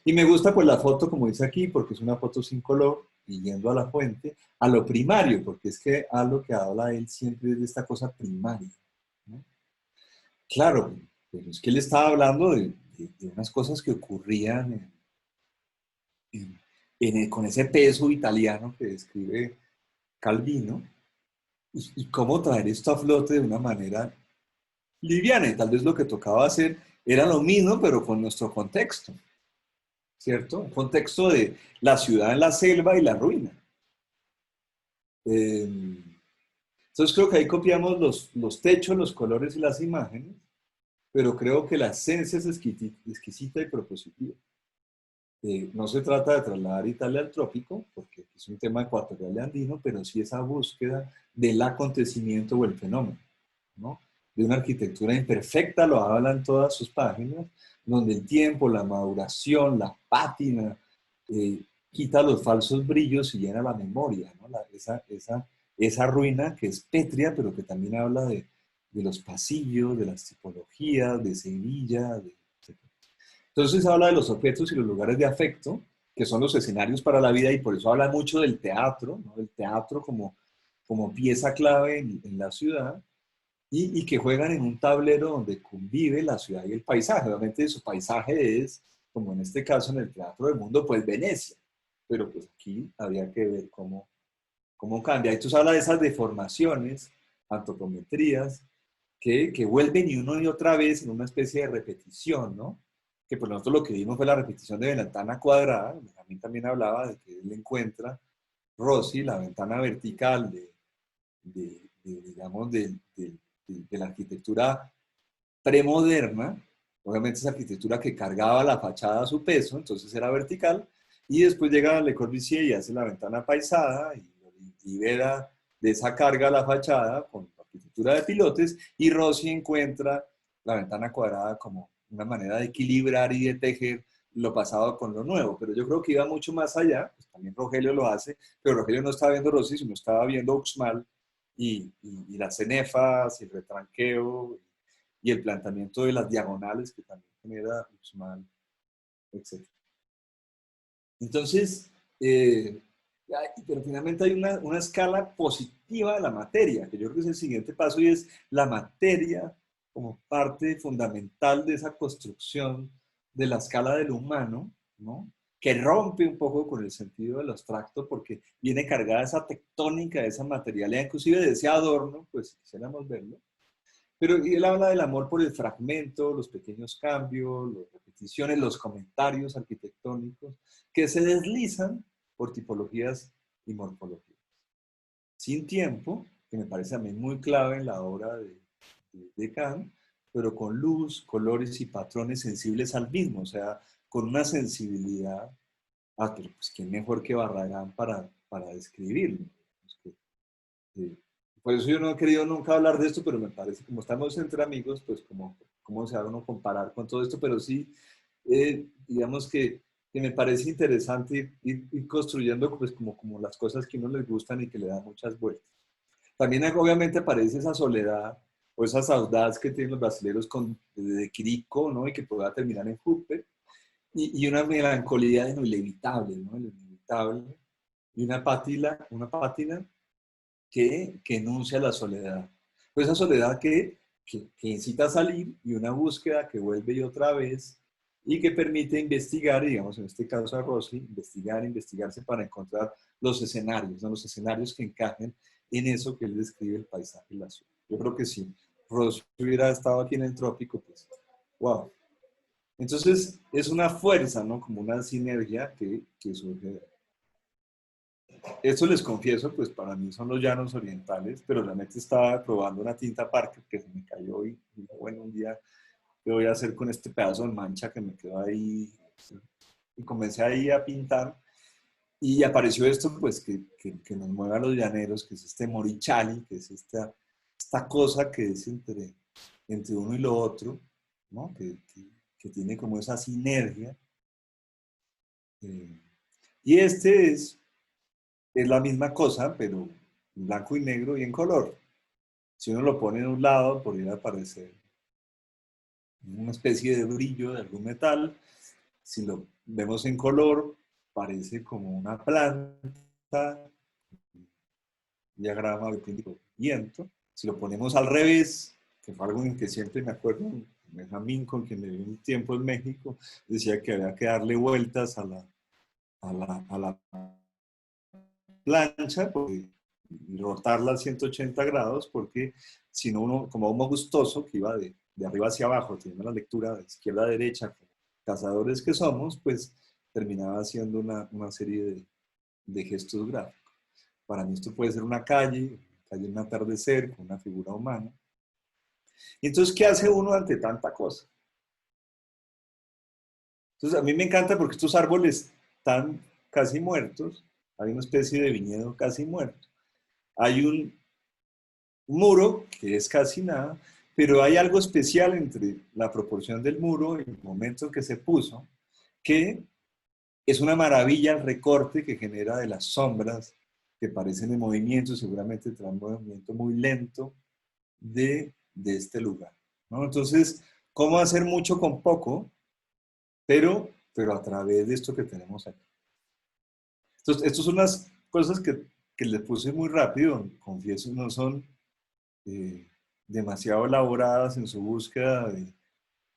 Y me gusta pues la foto, como dice aquí, porque es una foto sin color, y yendo a la fuente, a lo primario, porque es que a lo que habla él siempre es de esta cosa primaria, ¿no? Claro, pero es que él estaba hablando de unas cosas que ocurrían con ese peso italiano que describe Calvino, y cómo traer esto a flote de una manera liviana. Y tal vez lo que tocaba hacer era lo mismo, pero con nuestro contexto, ¿cierto? Un contexto de la ciudad en la selva y la ruina. Entonces creo que ahí copiamos los techos, los colores y las imágenes, pero creo que la esencia es exquisita y propositiva. No se trata de trasladar Italia al trópico, porque es un tema ecuatorial y andino, pero sí esa búsqueda del acontecimiento o el fenómeno, ¿no? De una arquitectura imperfecta, lo habla en todas sus páginas, donde el tiempo, la maduración, la pátina, quita los falsos brillos y llena la memoria, ¿no? Esa ruina que es pétrea, pero que también habla de los pasillos, de las tipologías, de Sevilla, Entonces habla de los objetos y los lugares de afecto, que son los escenarios para la vida, y por eso habla mucho del teatro, ¿no? Del teatro como pieza clave en la ciudad, y que juegan en un tablero donde convive la ciudad y el paisaje. Obviamente su paisaje es, como en este caso en el Teatro del Mundo, pues Venecia, pero pues aquí habría que ver cómo cambia. Entonces habla de esas deformaciones, antropometrías, que vuelven y una y otra vez en una especie de repetición, ¿no? Que por nosotros lo que vimos fue la repetición de ventana cuadrada. A mí también hablaba de que él encuentra, Rossi, la ventana vertical digamos, de la arquitectura premoderna. Obviamente esa arquitectura que cargaba la fachada a su peso, entonces era vertical, y después llega Le Corbusier y hace la ventana paisada, y libera de esa carga la fachada con la arquitectura de pilotes, y Rossi encuentra la ventana cuadrada como una manera de equilibrar y de tejer lo pasado con lo nuevo. Pero yo creo que iba mucho más allá, pues también Rogelio lo hace, pero Rogelio no estaba viendo Rossi, sino estaba viendo Uxmal y las cenefas, y el retranqueo, y el planteamiento de las diagonales que también genera Uxmal, etc. Entonces, pero finalmente hay una escala positiva de la materia, que yo creo que es el siguiente paso, y es la materia como parte fundamental de esa construcción de la escala del humano, ¿no? Que rompe un poco con el sentido del abstracto, porque viene cargada esa tectónica, esa materialidad, inclusive de ese adorno, pues si quisiéramos verlo. Pero él habla del amor por el fragmento, los pequeños cambios, las repeticiones, los comentarios arquitectónicos, que se deslizan por tipologías y morfologías. Sin tiempo, que me parece a mí muy clave en la obra de Kant, pero con luz, colores y patrones sensibles al mismo, o sea, con una sensibilidad, pero pues quién mejor que Barragán para describirlo. Por eso yo no he querido nunca hablar de esto, pero me parece, como estamos entre amigos, pues cómo se va uno a comparar con todo esto, pero sí, digamos que me parece interesante ir construyendo pues como las cosas que a uno les gustan y que le dan muchas vueltas. También obviamente aparece esa soledad o esa saudade que tienen los brasileños de Quirico, ¿no? Y que pueda terminar en Hooper, y una melancolía de lo inevitable, ¿no? Lo inevitable, y una pátina que enuncia la soledad. Pues esa soledad que incita a salir, y una búsqueda que vuelve y otra vez, y que permite investigar, digamos en este caso a Rossi, investigarse para encontrar los escenarios, ¿no? Los escenarios que encajen en eso que él describe, el paisaje y la ciudad. Yo creo que si Rossi hubiera estado aquí en el trópico, pues, wow. Entonces, es una fuerza, ¿no? Como una sinergia que surge de ahí. Esto les confieso, pues para mí son los llanos orientales, pero realmente estaba probando una tinta Parker que se me cayó y dije, bueno, un día, ¿qué voy a hacer con este pedazo de mancha que me quedó ahí? Y comencé ahí a pintar, y apareció esto, pues, que nos mueve a los llaneros, que es este morichali, que es esta cosa que es entre uno y lo otro, ¿no? Que tiene como esa sinergia. Y este es la misma cosa, pero en blanco y negro y en color. Si uno lo pone en un lado, podría aparecer una especie de brillo de algún metal. Si lo vemos en color, parece como una planta, un diagrama de viento. Si lo ponemos al revés, que fue algo en que siempre me acuerdo, Benjamín, con quien me vi un tiempo en México, decía que había que darle vueltas a la plancha y rotarla a 180 grados, porque si no uno, como Homo gustoso, que iba de arriba hacia abajo, teniendo la lectura de izquierda a derecha, como cazadores que somos, pues terminaba haciendo una serie de gestos gráficos. Para mí esto puede ser una calle, un atardecer con una figura humana. Y entonces, ¿qué hace uno ante tanta cosa? Entonces, a mí me encanta porque estos árboles están casi muertos. Hay una especie de viñedo casi muerto. Hay un muro que es casi nada, pero hay algo especial entre la proporción del muro y el momento en que se puso, que es una maravilla el recorte que genera de las sombras que parecen en movimiento, seguramente trae un movimiento muy lento de este lugar, ¿no? Entonces, ¿cómo hacer mucho con poco? Pero a través de esto que tenemos aquí. Entonces, estas son unas cosas que le puse muy rápido, confieso, no son demasiado elaboradas en su búsqueda de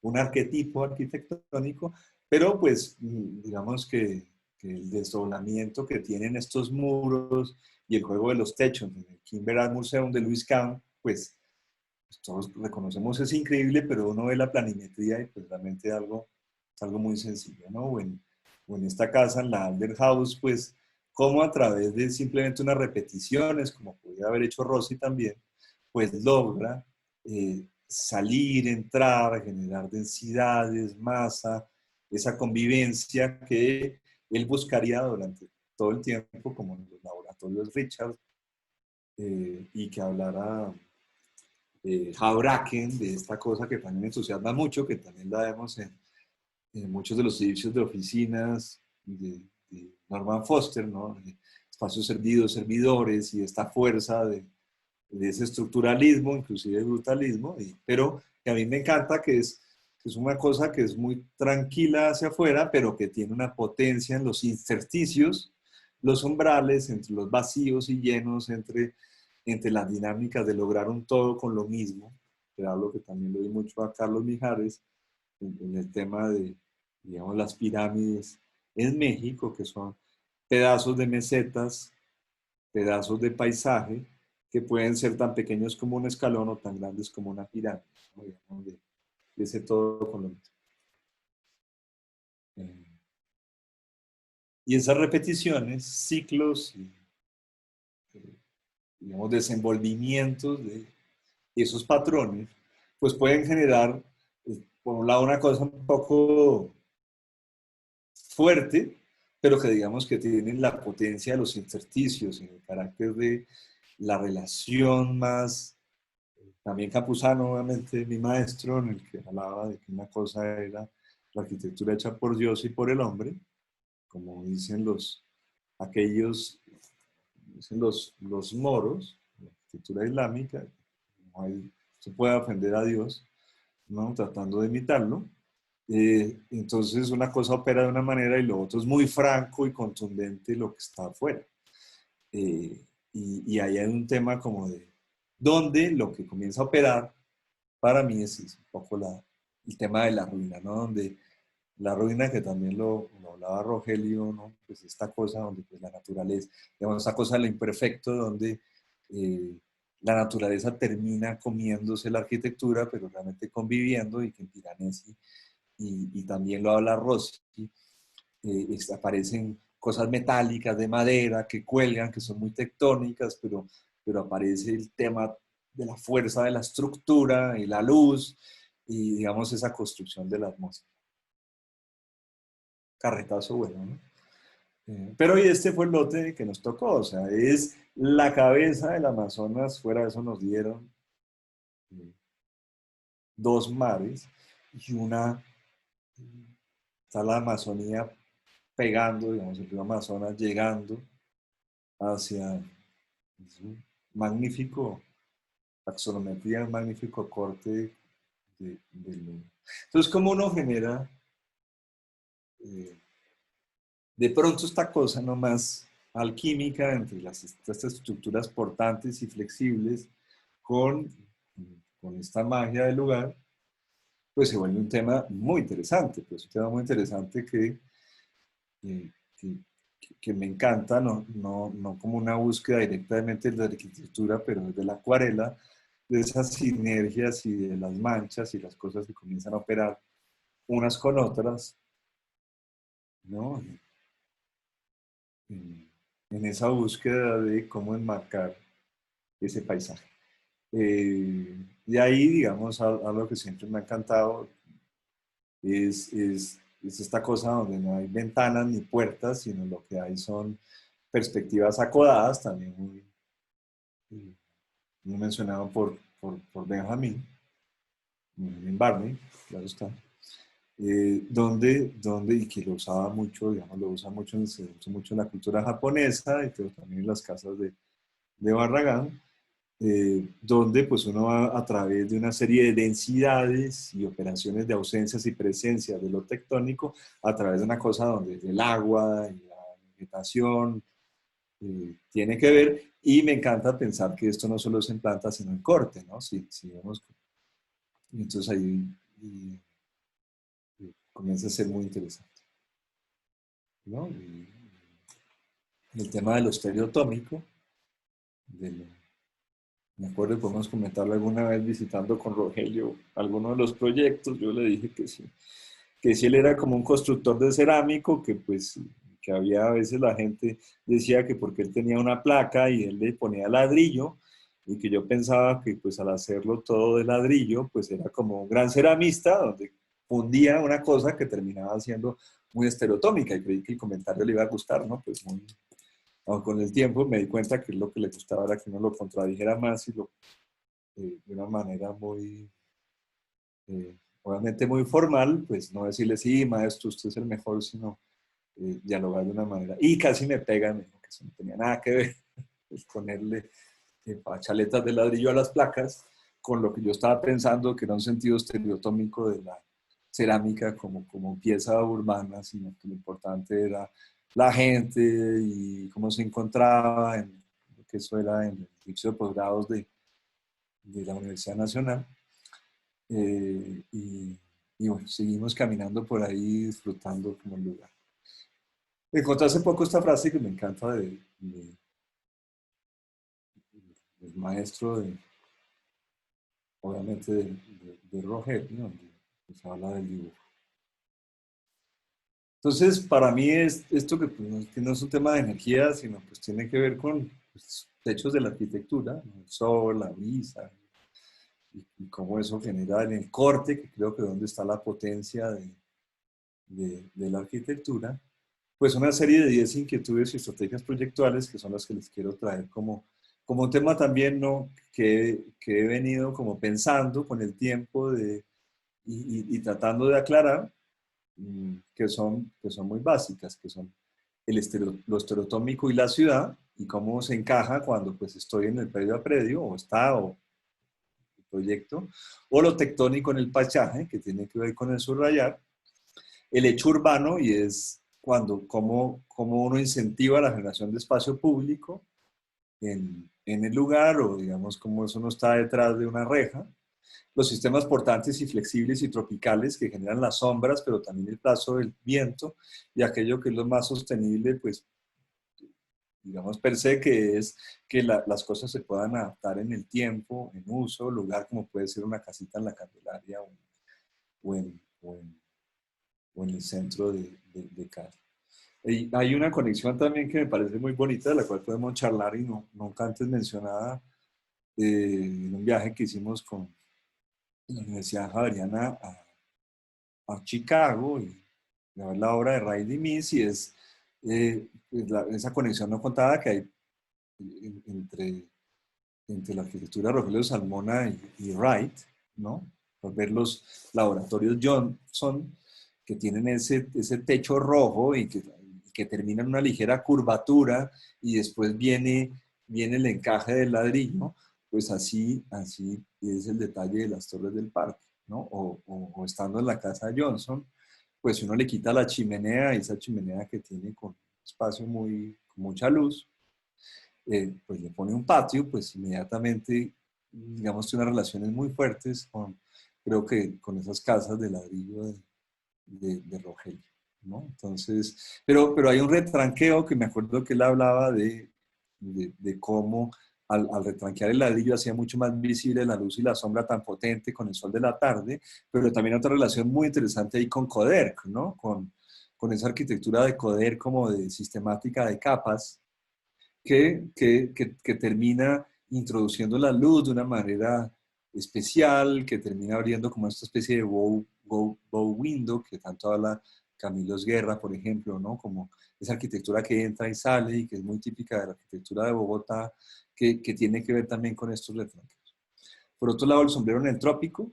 un arquetipo arquitectónico, pero pues digamos que el desdoblamiento que tienen estos muros y el juego de los techos en el Kimber Art Museum de Louis Kahn, pues todos reconocemos es increíble, pero uno ve la planimetría y pues realmente es algo muy sencillo, ¿no? O en esta casa, en la Alder House, pues como a través de simplemente unas repeticiones, como podría haber hecho Rossi también, pues logra salir, entrar, generar densidades, masa, esa convivencia que él buscaría durante todo el tiempo, como en los laboratorios Richard, y que hablara Houbraken de esta cosa que también me entusiasma mucho, que también la vemos en muchos de los edificios de oficinas de Norman Foster, ¿no? Espacios servidos, servidores, y esta fuerza de ese estructuralismo, inclusive brutalismo, pero que a mí me encanta, que es una cosa que es muy tranquila hacia afuera, pero que tiene una potencia en los intersticios, los umbrales, entre los vacíos y llenos, entre las dinámicas de lograr un todo con lo mismo, que hablo que también lo di mucho a Carlos Mijares, en el tema de, digamos, las pirámides en México, que son pedazos de mesetas, pedazos de paisaje, que pueden ser tan pequeños como un escalón o tan grandes como una pirámide, ¿no? Digamos, de ese todo con lo mismo. Y esas repeticiones, ciclos, digamos, desenvolvimientos de esos patrones, pues pueden generar, por un lado, una cosa un poco fuerte, pero que digamos que tienen la potencia de los intersticios, en el carácter de la relación más, también Campuzano, obviamente, mi maestro, en el que hablaba de que una cosa era la arquitectura hecha por Dios y por el hombre, como dicen aquellos, dicen los moros, la arquitectura islámica, no se puede ofender a Dios, ¿no? Tratando de imitarlo. Entonces una cosa opera de una manera y lo otro es muy franco y contundente lo que está afuera. Y ahí hay un tema como de donde lo que comienza a operar para mí es un poco el tema de la ruina, ¿no? Donde la ruina, que también lo hablaba Rogelio, ¿no? Pues esta cosa donde pues, la naturaleza, digamos, esta cosa de lo imperfecto, donde la naturaleza termina comiéndose la arquitectura, pero realmente conviviendo, y que en Piranesi, y también lo habla Rossi, aparecen cosas metálicas de madera que cuelgan, que son muy tectónicas, pero aparece el tema de la fuerza de la estructura y la luz, y digamos esa construcción de la atmósfera. Carretazo bueno, ¿no? Pero y este fue el lote que nos tocó, o sea, es la cabeza del Amazonas, fuera de eso nos dieron 2 mares y está la Amazonía pegando, digamos, el río Amazonas llegando hacia un magnífico taxonometría, un magnífico corte del mundo. Entonces, ¿cómo uno genera de pronto esta cosa no más alquímica entre estas estructuras portantes y flexibles con esta magia del lugar? Pues se vuelve un tema muy interesante, pues un tema muy interesante que me encanta, no como una búsqueda directamente de la arquitectura, pero desde la acuarela, de esas sinergias y de las manchas y las cosas que comienzan a operar unas con otras, ¿no? En esa búsqueda de cómo enmarcar ese paisaje. Y ahí, digamos, algo que siempre me ha encantado es esta cosa donde no hay ventanas ni puertas, sino lo que hay son perspectivas acodadas, también muy mencionado por Benjamin Barney, claro está, donde, y que lo usaba mucho, digamos, lo usa mucho, se usa mucho en la cultura japonesa, y también en las casas de Barragán, donde pues uno va a través de una serie de densidades y operaciones de ausencias y presencias de lo tectónico, a través de una cosa donde el agua y la vegetación tiene que ver, y me encanta pensar que esto no solo es en planta, sino en corte, ¿no? Si vemos, y entonces ahí comienza a ser muy interesante, ¿no? Y el tema de lo estereotómico, me acuerdo que podemos comentarlo alguna vez visitando con Rogelio alguno de los proyectos. Yo le dije que si él era como un constructor de cerámico, que pues que había a veces la gente decía que porque él tenía una placa y él le ponía ladrillo, y que yo pensaba que pues al hacerlo todo de ladrillo pues era como un gran ceramista donde fundía una cosa que terminaba siendo muy estereotómica, y creí que el comentario le iba a gustar, ¿no? Pues Aunque con el tiempo me di cuenta que lo que le gustaba era que uno lo contradijera más y de una manera muy, obviamente muy formal, pues no decirle, sí, maestro, usted es el mejor, sino dialogar de una manera. Y casi me pegan, que eso no tenía nada que ver, pues ponerle chaletas de ladrillo a las placas, con lo que yo estaba pensando, que era un sentido estereotómico de la cerámica como pieza urbana, sino que lo importante era la gente y cómo se encontraba, que eso era en el edificio de posgrados de la Universidad Nacional. Y bueno, seguimos caminando por ahí, disfrutando como el lugar. Encontré hace poco esta frase que me encanta del maestro, obviamente de Roger, ¿no? Donde pues, habla del dibujo. Entonces, para mí es esto que, pues, que no es un tema de energía, sino pues tiene que ver con pues, techos de la arquitectura, ¿no? El sol, la brisa, y cómo eso genera en el corte, que creo que es donde está la potencia de la arquitectura, pues una serie de 10 inquietudes y estrategias proyectuales que son las que les quiero traer como un tema también, ¿no? que he venido como pensando con el tiempo y tratando de aclarar, que son muy básicas, que son lo estereotómico y la ciudad, y cómo se encaja cuando pues estoy en el predio a predio, o el proyecto, o lo tectónico en el paisaje, que tiene que ver con el subrayar, el hecho urbano, y es cómo uno incentiva la generación de espacio público en el lugar, o digamos cómo eso no está detrás de una reja, los sistemas portantes y flexibles y tropicales que generan las sombras, pero también el paso del viento, y aquello que es lo más sostenible, pues digamos per se, que es que las cosas se puedan adaptar en el tiempo, en uso, lugar, como puede ser una casita en la Candelaria o en el centro de Cali. Y hay una conexión también que me parece muy bonita, de la cual podemos charlar y nunca antes mencionada, en un viaje que hicimos con la Universidad Javeriana a Chicago y a ver la obra de Ray Dimis, y es esa conexión no contada que hay entre la arquitectura de Rogelio Salmona y Wright, ¿no? Por ver los laboratorios Johnson, que tienen ese techo rojo y que termina en una ligera curvatura, y después viene el encaje del ladrillo, pues así es el detalle de las Torres del Parque, ¿no? O estando en la casa de Johnson, pues uno le quita la chimenea, y esa chimenea que tiene con espacio con mucha luz, pues le pone un patio, pues inmediatamente, digamos, tiene unas relaciones muy fuertes creo que con esas casas de ladrillo de Rogelio, ¿no? Entonces, pero hay un retranqueo que me acuerdo que él hablaba de cómo al retranquear el ladrillo hacía mucho más visible la luz y la sombra tan potente con el sol de la tarde, pero también otra relación muy interesante ahí con Coderc, ¿no? Con esa arquitectura de Coderc como de sistemática de capas, que termina introduciendo la luz de una manera especial, que termina abriendo como esta especie de bow window, que tanto habla Camilo Guerra, por ejemplo, ¿no? Como esa arquitectura que entra y sale, y que es muy típica de la arquitectura de Bogotá, que tiene que ver también con estos retranqueos. Por otro lado, el sombrero en el trópico.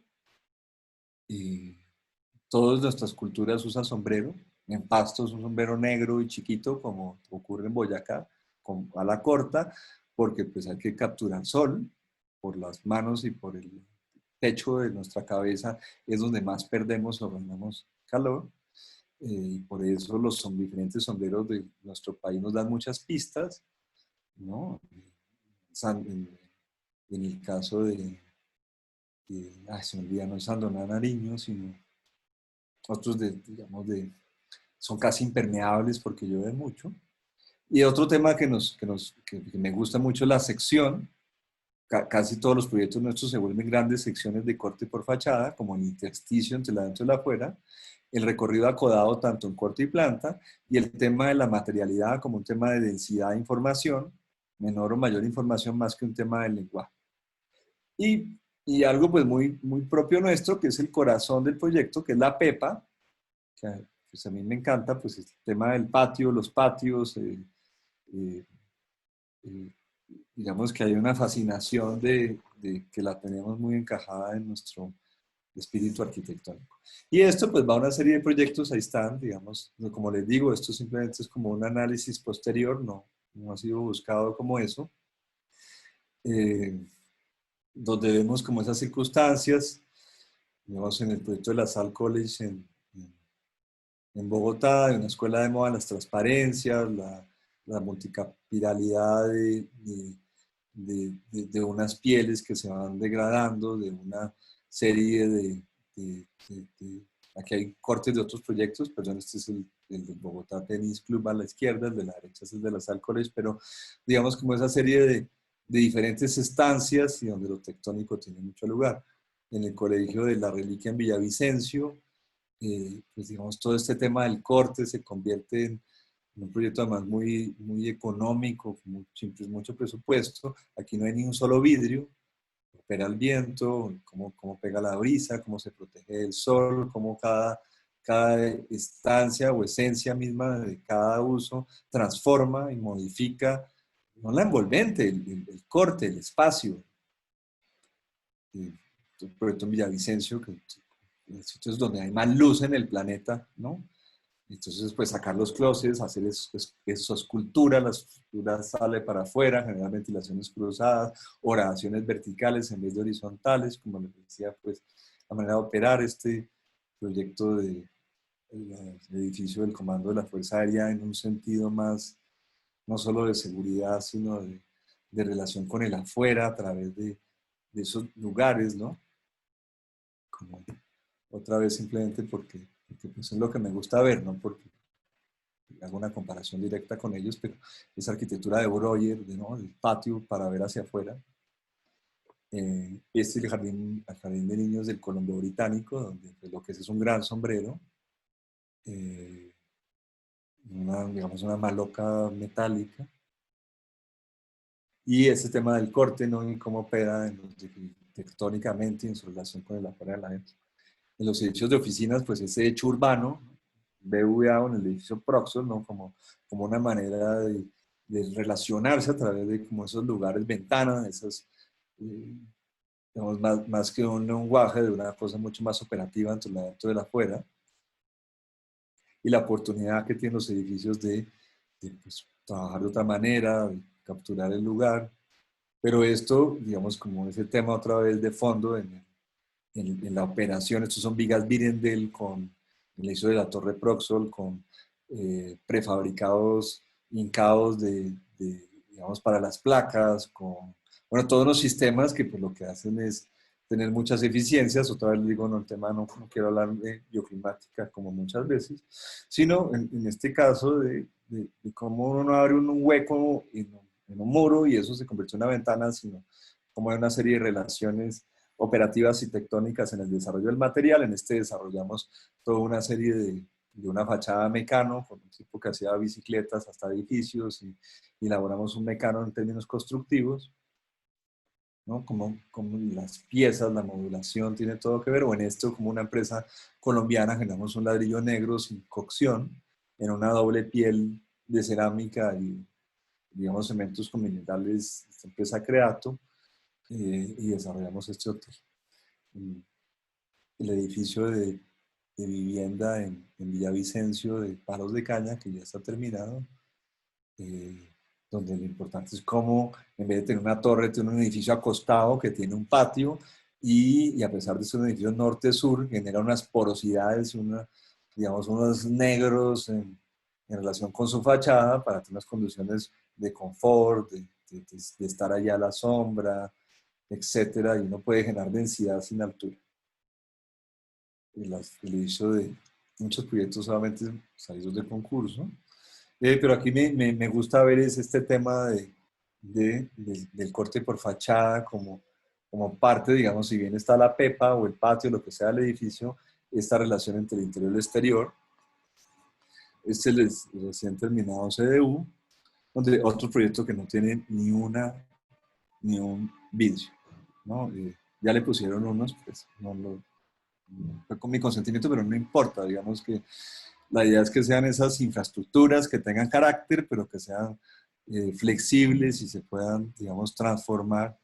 Todas nuestras culturas usan sombrero. En Pasto es un sombrero negro y chiquito, como ocurre en Boyacá, con ala corta, porque pues hay que capturar sol por las manos, y por el techo de nuestra cabeza es donde más perdemos o ganamos calor. Y por eso los diferentes sombreros de nuestro país nos dan muchas pistas, ¿no? En el caso se me olvida, no es Sandoná Nariño, sino otros son casi impermeables porque llueve mucho. Y otro tema que me gusta mucho es la sección. Casi todos los proyectos nuestros se vuelven grandes secciones de corte por fachada, como el intersticio entre la dentro y la afuera, el recorrido acodado tanto en corte y planta, y el tema de la materialidad como un tema de densidad de información, menor o mayor información, más que un tema del lenguaje. Y algo pues muy, muy propio nuestro, que es el corazón del proyecto, que es la PEPA, que pues a mí me encanta, pues el tema del patio, los patios, digamos que hay una fascinación de que la tenemos muy encajada en nuestro espíritu arquitectónico. Y esto pues va a una serie de proyectos, ahí están, digamos, como les digo, esto simplemente es como un análisis posterior, no ha sido buscado como eso, donde vemos como esas circunstancias, digamos en el proyecto de la Salle College en Bogotá, de una escuela de moda, las transparencias, la multicapilaridad de unas pieles que se van degradando, de una serie aquí hay cortes de otros proyectos, perdón, este es el de Bogotá Tennis Club a la izquierda, el de la derecha es el de la Salle College, pero digamos como esa serie de diferentes estancias y donde lo tectónico tiene mucho lugar. En el colegio de la Reliquia en Villavicencio, pues digamos todo este tema del corte se convierte en un proyecto además muy económico, siempre es mucho presupuesto. Aquí no hay ni un solo vidrio, opera el viento, cómo pega la brisa, cómo se protege del sol, cómo cada estancia o esencia misma de cada uso transforma y modifica, no la envolvente, el corte, el espacio. Un proyecto en Villavicencio, que en sitios donde hay más luz en el planeta, ¿no? Entonces, pues sacar los closets, hacer eso escultura, la escultura sale para afuera, generar ventilaciones cruzadas, oraciones verticales en vez de horizontales, como les decía, pues la manera de operar este proyecto del edificio del Comando de la Fuerza Aérea en un sentido más, no solo de seguridad, sino de relación con el afuera a través de esos lugares, ¿no? Como otra vez simplemente porque pues es lo que me gusta ver, no porque hago una comparación directa con ellos, pero esa arquitectura de Breuer, ¿no? El patio para ver hacia afuera. Este es el jardín de niños del Colombo Británico, donde pues, lo que es un gran sombrero, digamos una maloca metálica, y ese tema del corte, ¿no? Y cómo opera tectónicamente en su relación con el afuera de la gente. En los edificios de oficinas, pues ese hecho urbano, BVA en el edificio Proxol, ¿no? Como una manera de relacionarse a través de como esos lugares ventanas, esas, digamos, más que un lenguaje de una cosa mucho más operativa dentro de la afuera, y la oportunidad que tienen los edificios de pues, trabajar de otra manera, de capturar el lugar, pero esto, digamos, como ese tema otra vez de fondo en la operación, estos son vigas Birendel con el hecho de la torre Proxol, con prefabricados hincados digamos, para las placas, con, bueno, todos los sistemas que pues lo que hacen es tener muchas eficiencias. Otra vez digo, no, el tema no quiero hablar de bioclimática como muchas veces, sino en este caso de cómo uno abre un hueco en un muro y eso se convierte en una ventana, sino como hay una serie de relaciones operativas y tectónicas en el desarrollo del material. En este desarrollamos toda una serie de una fachada mecano, con un tipo que hacía bicicletas hasta edificios, y elaboramos un mecano en términos constructivos, ¿no? Como las piezas, la modulación tiene todo que ver, o en esto como una empresa colombiana generamos un ladrillo negro sin cocción en una doble piel de cerámica y digamos cementos con minerales, esta empresa Creato, y desarrollamos este hotel. El edificio de vivienda en Villavicencio de Palos de Caña, que ya está terminado, donde lo importante es cómo, en vez de tener una torre, tiene un edificio acostado que tiene un patio, y a pesar de ser un edificio norte-sur, genera unas porosidades, digamos, unos negros en relación con su fachada para tener unas condiciones de confort, de estar allá a la sombra, etcétera, y uno puede generar densidad sin altura. El hecho de muchos proyectos solamente salidos de concurso, pero aquí me gusta ver es este tema del corte por fachada como parte, digamos, si bien está la pepa o el patio, lo que sea del edificio, esta relación entre el interior y el exterior. Este es el recién terminado CDU, donde otro proyecto que no tiene ni un vidrio, ¿no? Ya le pusieron unos, pues no fue con mi consentimiento, pero no importa, digamos que la idea es que sean esas infraestructuras que tengan carácter, pero que sean flexibles y se puedan, digamos, transformar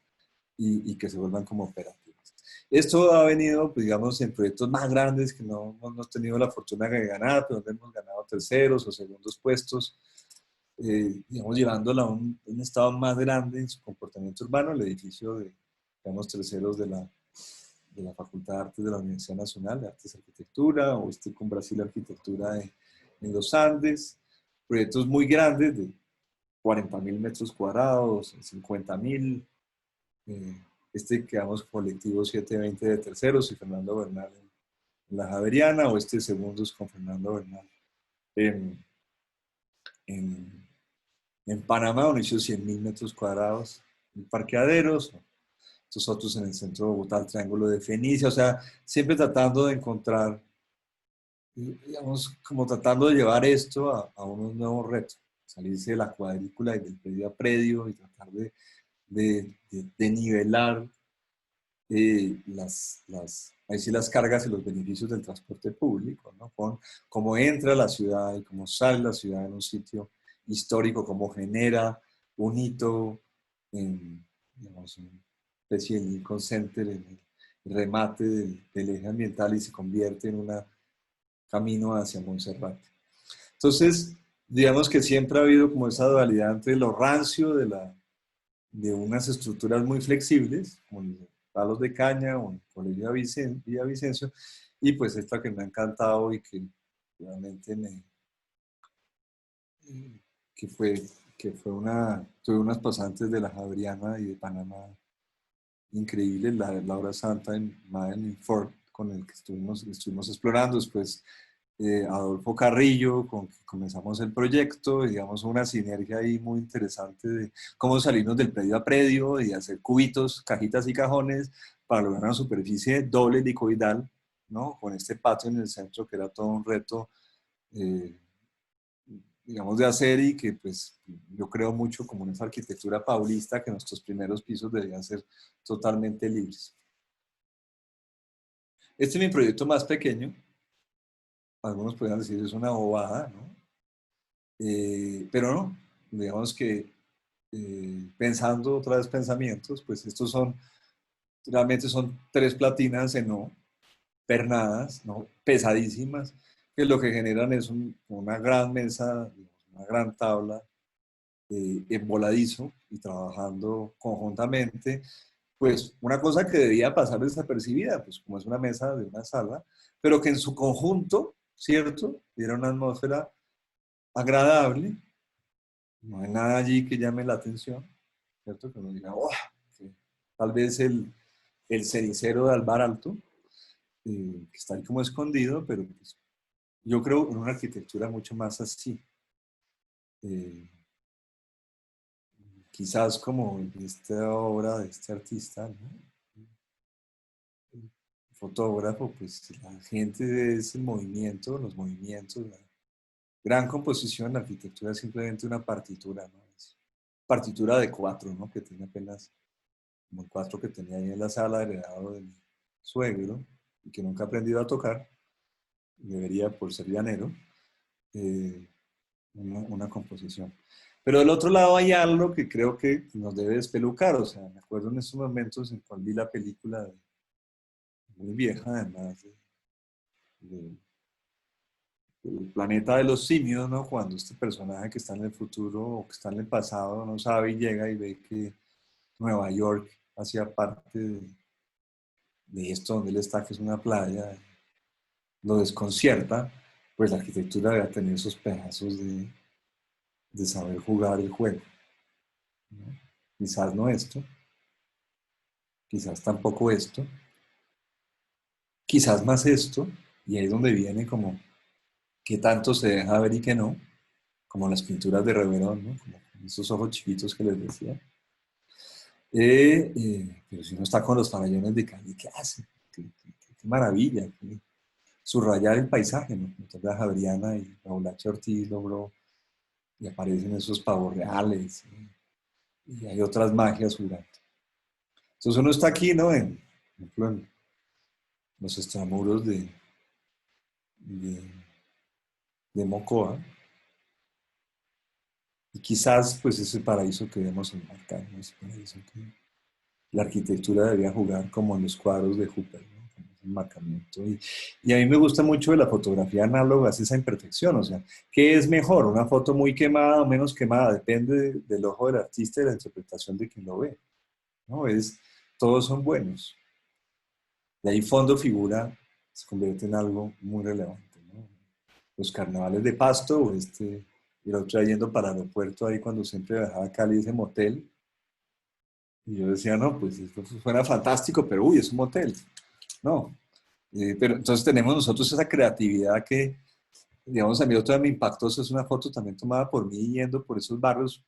y que se vuelvan como operativas. Esto ha venido, pues, digamos, en proyectos más grandes que no hemos tenido la fortuna de ganar, pero donde hemos ganado terceros o segundos puestos, digamos, llevándola a un estado más grande en su comportamiento urbano, el edificio de, digamos, terceros de la Facultad de Artes de la Universidad Nacional de Artes y Arquitectura, o con Brasil Arquitectura en los Andes, proyectos muy grandes de 40.000 metros cuadrados, 50.000, quedamos colectivo 720 de terceros y Fernando Bernal en la Javeriana, o segundos con Fernando Bernal en Panamá, un edificio de 100.000 metros cuadrados, en parqueaderos, estos otros en el centro de Bogotá, el Triángulo de Fenicia, o sea, siempre tratando de encontrar, digamos, como tratando de llevar esto a unos nuevos retos, salirse de la cuadrícula y del predio a predio y tratar de nivelar ahí sí las cargas y los beneficios del transporte público, ¿no? Con cómo entra la ciudad y cómo sale la ciudad en un sitio histórico, cómo genera un hito en, digamos, una especie de Lincoln Center, en el remate del eje ambiental y se convierte en un camino hacia Monserrate. Entonces, digamos que siempre ha habido como esa dualidad entre lo rancio de unas estructuras muy flexibles, como palos de caña o el Colegio Villavicencio, y pues esta que me ha encantado y que realmente tuve unas pasantes de la Javeriana y de Panamá increíbles, la Hora Santa en Madeline Ford, con el que estuvimos explorando. Después Adolfo Carrillo, con que comenzamos el proyecto, digamos, una sinergia ahí muy interesante de cómo salirnos del predio a predio y hacer cubitos, cajitas y cajones para lograr una superficie doble helicoidal, ¿no? Con este patio en el centro que era todo un reto, digamos, de hacer, y que pues yo creo mucho como en esa arquitectura paulista, que nuestros primeros pisos deberían ser totalmente libres. Este es mi proyecto más pequeño. Algunos podrían decir es una bobada, ¿no? Pero no, digamos que pensando otra vez pensamientos, pues estos realmente son 3 platinas en O, pernadas, ¿no? Pesadísimas, que lo que generan es una gran mesa, una gran tabla en voladizo y trabajando conjuntamente, pues una cosa que debía pasar desapercibida, pues como es una mesa de una sala, pero que en su conjunto, ¿cierto?, diera una atmósfera agradable. No hay nada allí que llame la atención, ¿cierto? Que uno diga, ¡oh! Que tal vez el cenicero de Alvar Alto, que está ahí como escondido, pero pues, yo creo en una arquitectura mucho más así. Quizás como esta obra de este artista, ¿no? El fotógrafo, pues la gente es el movimiento, los movimientos, la gran composición. La arquitectura es simplemente una partitura, ¿no? Es partitura de 4, ¿no? Que tiene apenas como el 4 que tenía ahí en la sala, heredado de mi suegro, y que nunca he aprendido a tocar, debería por ser llanero, una composición. Pero del otro lado hay algo que creo que nos debe despelucar. O sea, me acuerdo en estos momentos en cual vi la película muy vieja, además, del planeta de los simios, ¿no? Cuando este personaje que está en el futuro o que está en el pasado no sabe y llega y ve que Nueva York hacía parte de esto donde él está, que es una playa, lo desconcierta, pues la arquitectura debe tener esos pedazos de saber jugar el juego, ¿no? Quizás no esto, quizás tampoco esto, quizás más esto, y ahí es donde viene como qué tanto se deja ver y qué no, como las pinturas de Reverón, ¿no? Como esos ojos chiquitos que les decía. Pero si uno está con los farallones de Cali, ¿qué hace? Qué maravilla, subrayar el paisaje, ¿no? Entonces la Javeriana y Paulache Ortiz logró, y aparecen esos pavos reales, y hay otras magias jugando. Entonces uno está aquí, ¿no? Por ejemplo, en los extramuros de Mocoa, Y quizás pues ese paraíso que debemos enmarcar, ¿no? Ese paraíso que la arquitectura debería jugar como en los cuadros de Hooper, ¿no? Como ese enmarcamiento. Y a mí me gusta mucho de la fotografía análoga, es esa imperfección, o sea, ¿qué es mejor? ¿Una foto muy quemada o menos quemada? Depende del ojo del artista y de la interpretación de quien lo ve, ¿no? Todos son buenos. Y ahí fondo-figura se convierte en algo muy relevante, ¿no? Los carnavales de Pasto, o y el otro día yendo para el aeropuerto ahí cuando siempre viajaba a Cali, ese motel, y yo decía, no, pues esto suena fantástico, pero uy, es un motel. No. Pero entonces tenemos nosotros esa creatividad que, digamos, a mí otra vez me impactó, eso es una foto también tomada por mí yendo por esos barrios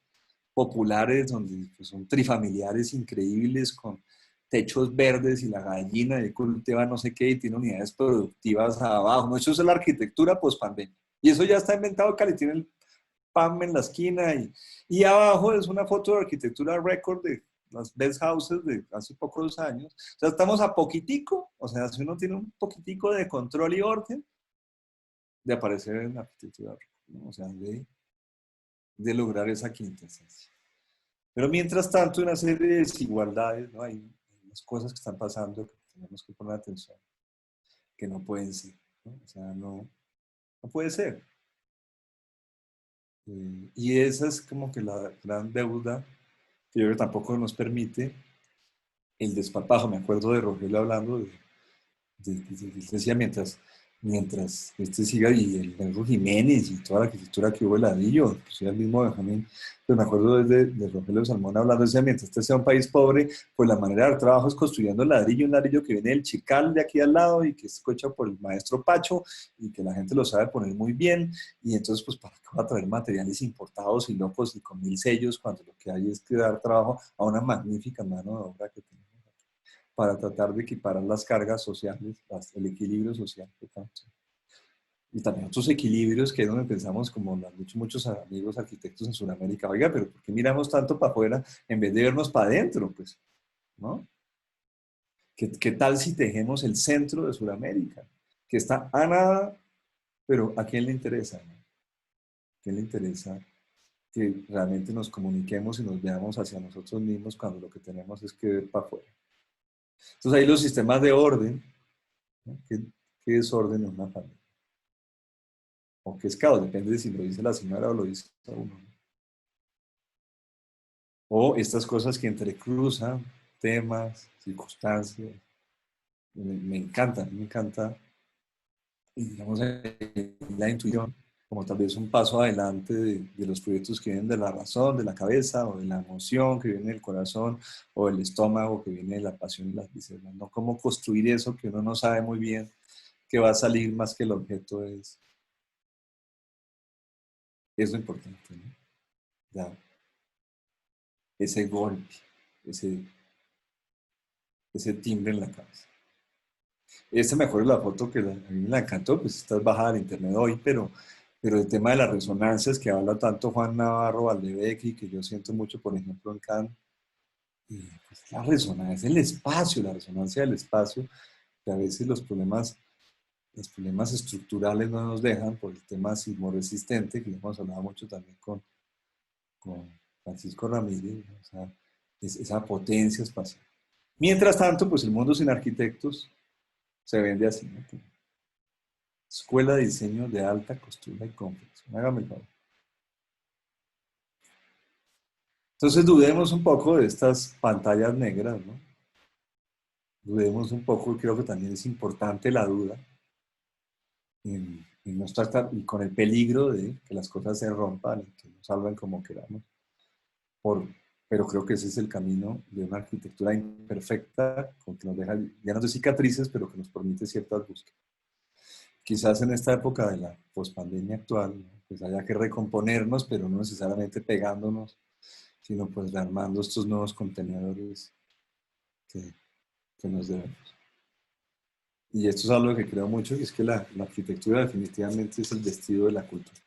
populares donde pues, son trifamiliares increíbles con techos verdes y la gallina y cultiva no sé qué y tiene unidades productivas abajo. No, eso es la arquitectura post-pandemia. Y eso ya está inventado, Cali, tiene el PAM en la esquina y abajo es una foto de arquitectura récord de las best houses de hace pocos años. O sea, estamos a poquitico, o sea, si uno tiene un poquitico de control y orden, de aparecer en la arquitectura récord, ¿no? O sea, de lograr esa quintesencia. Pero mientras tanto, una serie de desigualdades, ¿no? Hay unas cosas que están pasando que tenemos que poner atención, que no pueden ser, ¿no? O sea, no puede ser. Y esa es como que la gran deuda que yo creo que tampoco nos permite el desparpajo. Me acuerdo de Rogelio hablando decía mientras este siga y el Benjo Jiménez y toda la arquitectura que hubo el ladrillo, pues el mismo Benjamín, pues me acuerdo de Rogelio Salmón hablando, decía, mientras este sea un país pobre, pues la manera de dar trabajo es construyendo el ladrillo, un ladrillo que viene del Chical de aquí al lado y que es hecho por el maestro Pacho y que la gente lo sabe poner muy bien y entonces pues para qué va a traer materiales importados y locos y con 1000 sellos cuando lo que hay es que dar trabajo a una magnífica mano de obra que tenemos para tratar de equiparar las cargas sociales, el equilibrio social que tanto. Y también otros equilibrios que es donde pensamos, como lo han dicho muchos amigos arquitectos en Sudamérica, oiga, pero ¿por qué miramos tanto para afuera en vez de vernos para adentro? Pues, ¿no? ¿Qué tal si tejemos el centro de Sudamérica? Que está a nada, pero ¿a quién le interesa? ¿No? ¿A quién le interesa que realmente nos comuniquemos y nos veamos hacia nosotros mismos cuando lo que tenemos es que ver para afuera? Entonces ahí los sistemas de orden, ¿no? ¿Qué desorden en una familia? O qué es caos, depende de si lo dice la señora o lo dice uno. O estas cosas que entrecruzan temas, circunstancias. Me encanta, digamos, la intuición, como tal vez un paso adelante de los proyectos que vienen de la razón, de la cabeza, o de la emoción que viene del corazón, o del estómago que viene de la pasión y las vísceras. No cómo construir eso que uno no sabe muy bien que va a salir más que el objeto es lo importante, ¿no? Ya, ese golpe, ese, ese timbre en la cabeza. Esta me acuerdo la foto que a mí me la encantó, pues está bajada de internet hoy, pero el tema de las resonancias que habla tanto Juan Navarro Valdevecchi, que yo siento mucho, por ejemplo, en Cannes, pues la resonancia, el espacio, la resonancia del espacio, que a veces los problemas estructurales no nos dejan por el tema sismoresistente, que hemos hablado mucho también con Francisco Ramírez, ¿no? O sea, esa potencia espacial. Mientras tanto, pues el mundo sin arquitectos se vende así, ¿no? Escuela de Diseño de Alta Costura y Confección. Hágame el favor. Entonces dudemos un poco de estas pantallas negras, ¿no? Dudemos un poco, creo que también es importante la duda en no estar y con el peligro de que las cosas se rompan y que no salgan como queramos. Pero creo que ese es el camino de una arquitectura imperfecta, con que nos deja llenos de cicatrices, pero que nos permite ciertas búsquedas. Quizás en esta época de la pospandemia actual, pues haya que recomponernos, pero no necesariamente pegándonos, sino pues rearmando estos nuevos contenedores que, que nos debemos. Y esto es algo que creo mucho, y es que la arquitectura definitivamente es el vestido de la cultura.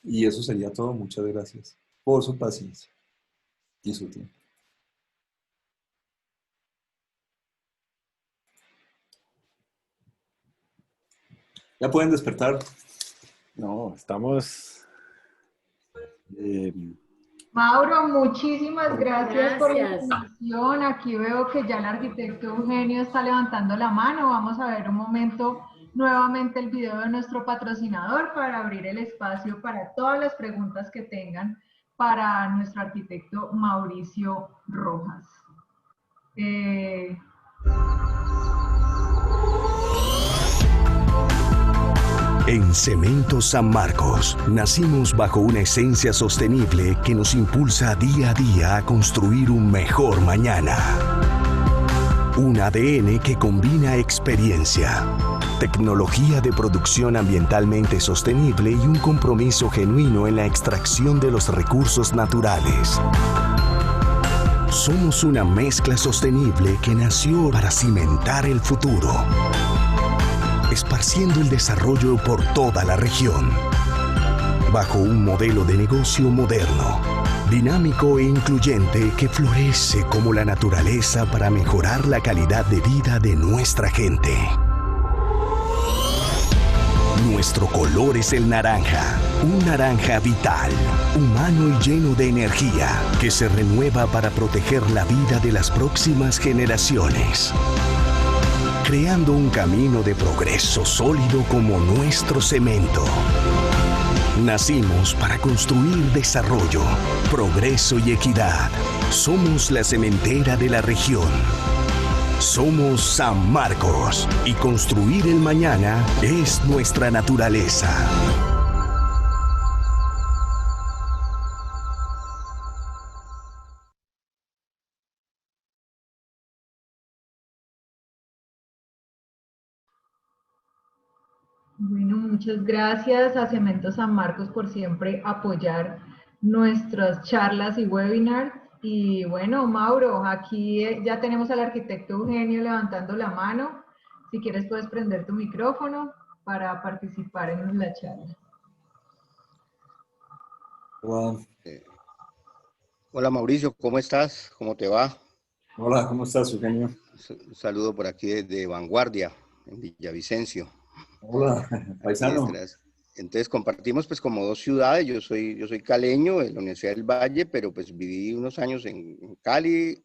Y eso sería todo. Muchas gracias por su paciencia y su tiempo. Ya pueden despertar. No, estamos Mauro, muchísimas gracias por la Gracias. información. Aquí veo que ya el arquitecto Eugenio está levantando la mano. Vamos a ver un momento nuevamente el video de nuestro patrocinador para abrir el espacio para todas las preguntas que tengan para nuestro arquitecto Mauricio Rojas. En Cementos San Marcos nacimos bajo una esencia sostenible que nos impulsa día a día a construir un mejor mañana. Un ADN que combina experiencia, tecnología de producción ambientalmente sostenible y un compromiso genuino en la extracción de los recursos naturales. Somos una mezcla sostenible que nació para cimentar el futuro, esparciendo el desarrollo por toda la región, bajo un modelo de negocio moderno, dinámico e incluyente que florece como la naturaleza para mejorar la calidad de vida de nuestra gente. Nuestro color es el naranja, un naranja vital, humano y lleno de energía, que se renueva para proteger la vida de las próximas generaciones, creando un camino de progreso sólido como nuestro cemento. Nacimos para construir desarrollo, progreso y equidad. Somos la cementera de la región. Somos San Marcos y construir el mañana es nuestra naturaleza. Bueno, muchas gracias a Cementos San Marcos por siempre apoyar nuestras charlas y webinars. Y bueno, Mauro, aquí ya tenemos al arquitecto Eugenio levantando la mano. Si quieres puedes prender tu micrófono para participar en la charla. Hola, Hola Mauricio, ¿cómo estás? ¿Cómo te va? hola, ¿cómo estás, Eugenio? Un saludo por aquí desde Vanguardia, en Villavicencio. Hola, paisano. Entonces compartimos pues como dos ciudades. Yo soy caleño de la Universidad del Valle, pero pues viví unos años en Cali,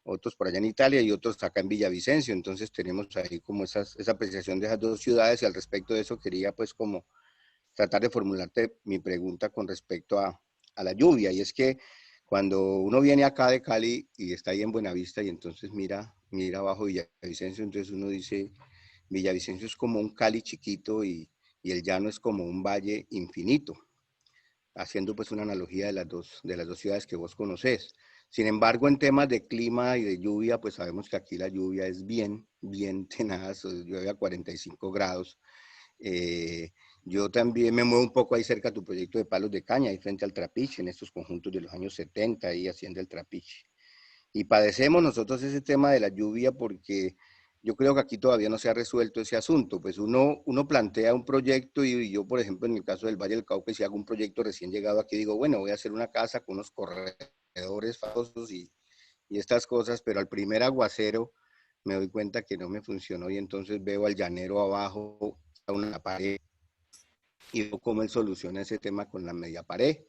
otros por allá en Italia y otros acá en Villavicencio. Entonces tenemos ahí como esa apreciación de esas dos ciudades, y al respecto de eso quería pues como tratar de formularte mi pregunta con respecto a la lluvia. Y es que cuando uno viene acá de Cali y está ahí en Buenavista y entonces mira abajo Villavicencio, entonces uno dice, Villavicencio es como un Cali chiquito y el llano es como un valle infinito, haciendo pues una analogía de las dos ciudades que vos conocés. Sin embargo, en temas de clima y de lluvia, pues sabemos que aquí la lluvia es bien tenaz, llueve a 45 grados. Yo también me muevo un poco ahí cerca de tu proyecto de palos de caña, ahí frente al Trapiche, en estos conjuntos de los años 70, ahí haciendo el Trapiche. Y padecemos nosotros ese tema de la lluvia porque yo creo que aquí todavía no se ha resuelto ese asunto. Pues uno plantea un proyecto y yo, por ejemplo, en el caso del Valle del Cauca, si hago un proyecto recién llegado aquí, digo, bueno, voy a hacer una casa con unos corredores famosos y estas cosas, pero al primer aguacero me doy cuenta que no me funcionó y entonces veo al llanero abajo, a una pared, y veo cómo él soluciona ese tema con la media pared.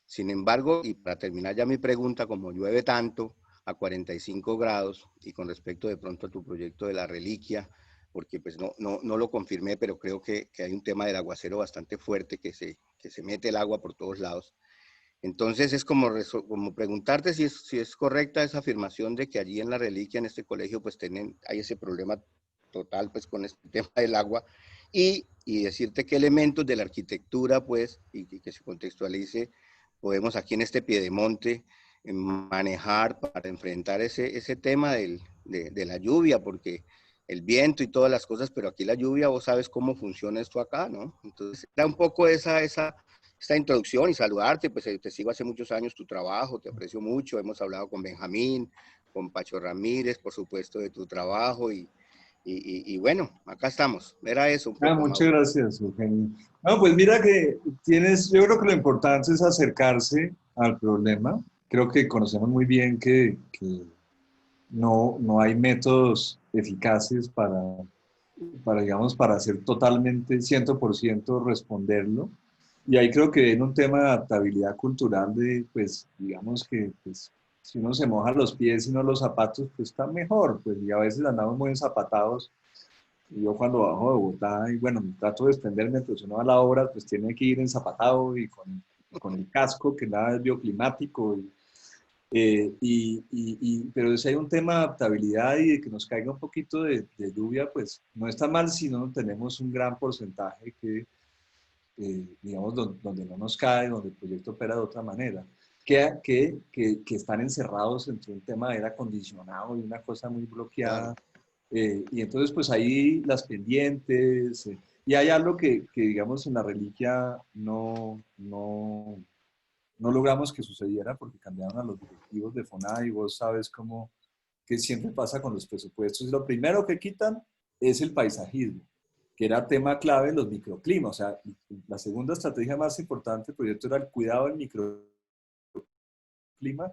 Sin embargo, y para terminar ya mi pregunta, como llueve tanto, a 45 grados, y con respecto de pronto a tu proyecto de la reliquia, porque pues no lo confirmé, pero creo que hay un tema del aguacero bastante fuerte, que se mete el agua por todos lados. Entonces es como preguntarte si es correcta esa afirmación de que allí en la reliquia, en este colegio, pues hay ese problema total pues con este tema del agua, y decirte qué elementos de la arquitectura, pues, y que se contextualice, podemos aquí en este piedemonte manejar para enfrentar ese tema de la lluvia, porque el viento y todas las cosas, pero aquí la lluvia, vos sabes cómo funciona esto acá, ¿no? Entonces, era un poco esta introducción y saludarte, pues te sigo hace muchos años tu trabajo, te aprecio mucho, hemos hablado con Benjamín, con Pacho Ramírez, por supuesto, de tu trabajo y bueno, acá estamos, era eso un poco. Muchas gracias, Eugenio. No, pues mira que yo creo que lo importante es acercarse al problema. Creo que conocemos muy bien que no hay métodos eficaces para, digamos, para hacer totalmente 100% responderlo. Y ahí creo que viene un tema de adaptabilidad cultural de, pues, digamos que, pues, si uno se moja los pies y no los zapatos, pues está mejor, pues, y a veces andamos muy enzapatados. Y yo cuando bajo de Bogotá, y bueno, trato de extenderme, pues uno a la obra, pues tiene que ir enzapatado y con el casco, que nada es bioclimático. Pero si hay un tema de adaptabilidad y de que nos caiga un poquito de lluvia, pues no está mal si no tenemos un gran porcentaje que, digamos, donde no nos cae, donde el proyecto opera de otra manera, que están encerrados entre un tema de aire acondicionado y una cosa muy bloqueada. Y entonces, pues ahí las pendientes, y hay algo que, digamos, en la reliquia no logramos que sucediera porque cambiaron a los directivos de FONADA y vos sabes cómo, que siempre pasa con los presupuestos. Y lo primero que quitan es el paisajismo, que era tema clave en los microclimas. O sea, la segunda estrategia más importante del proyecto era el cuidado del microclima,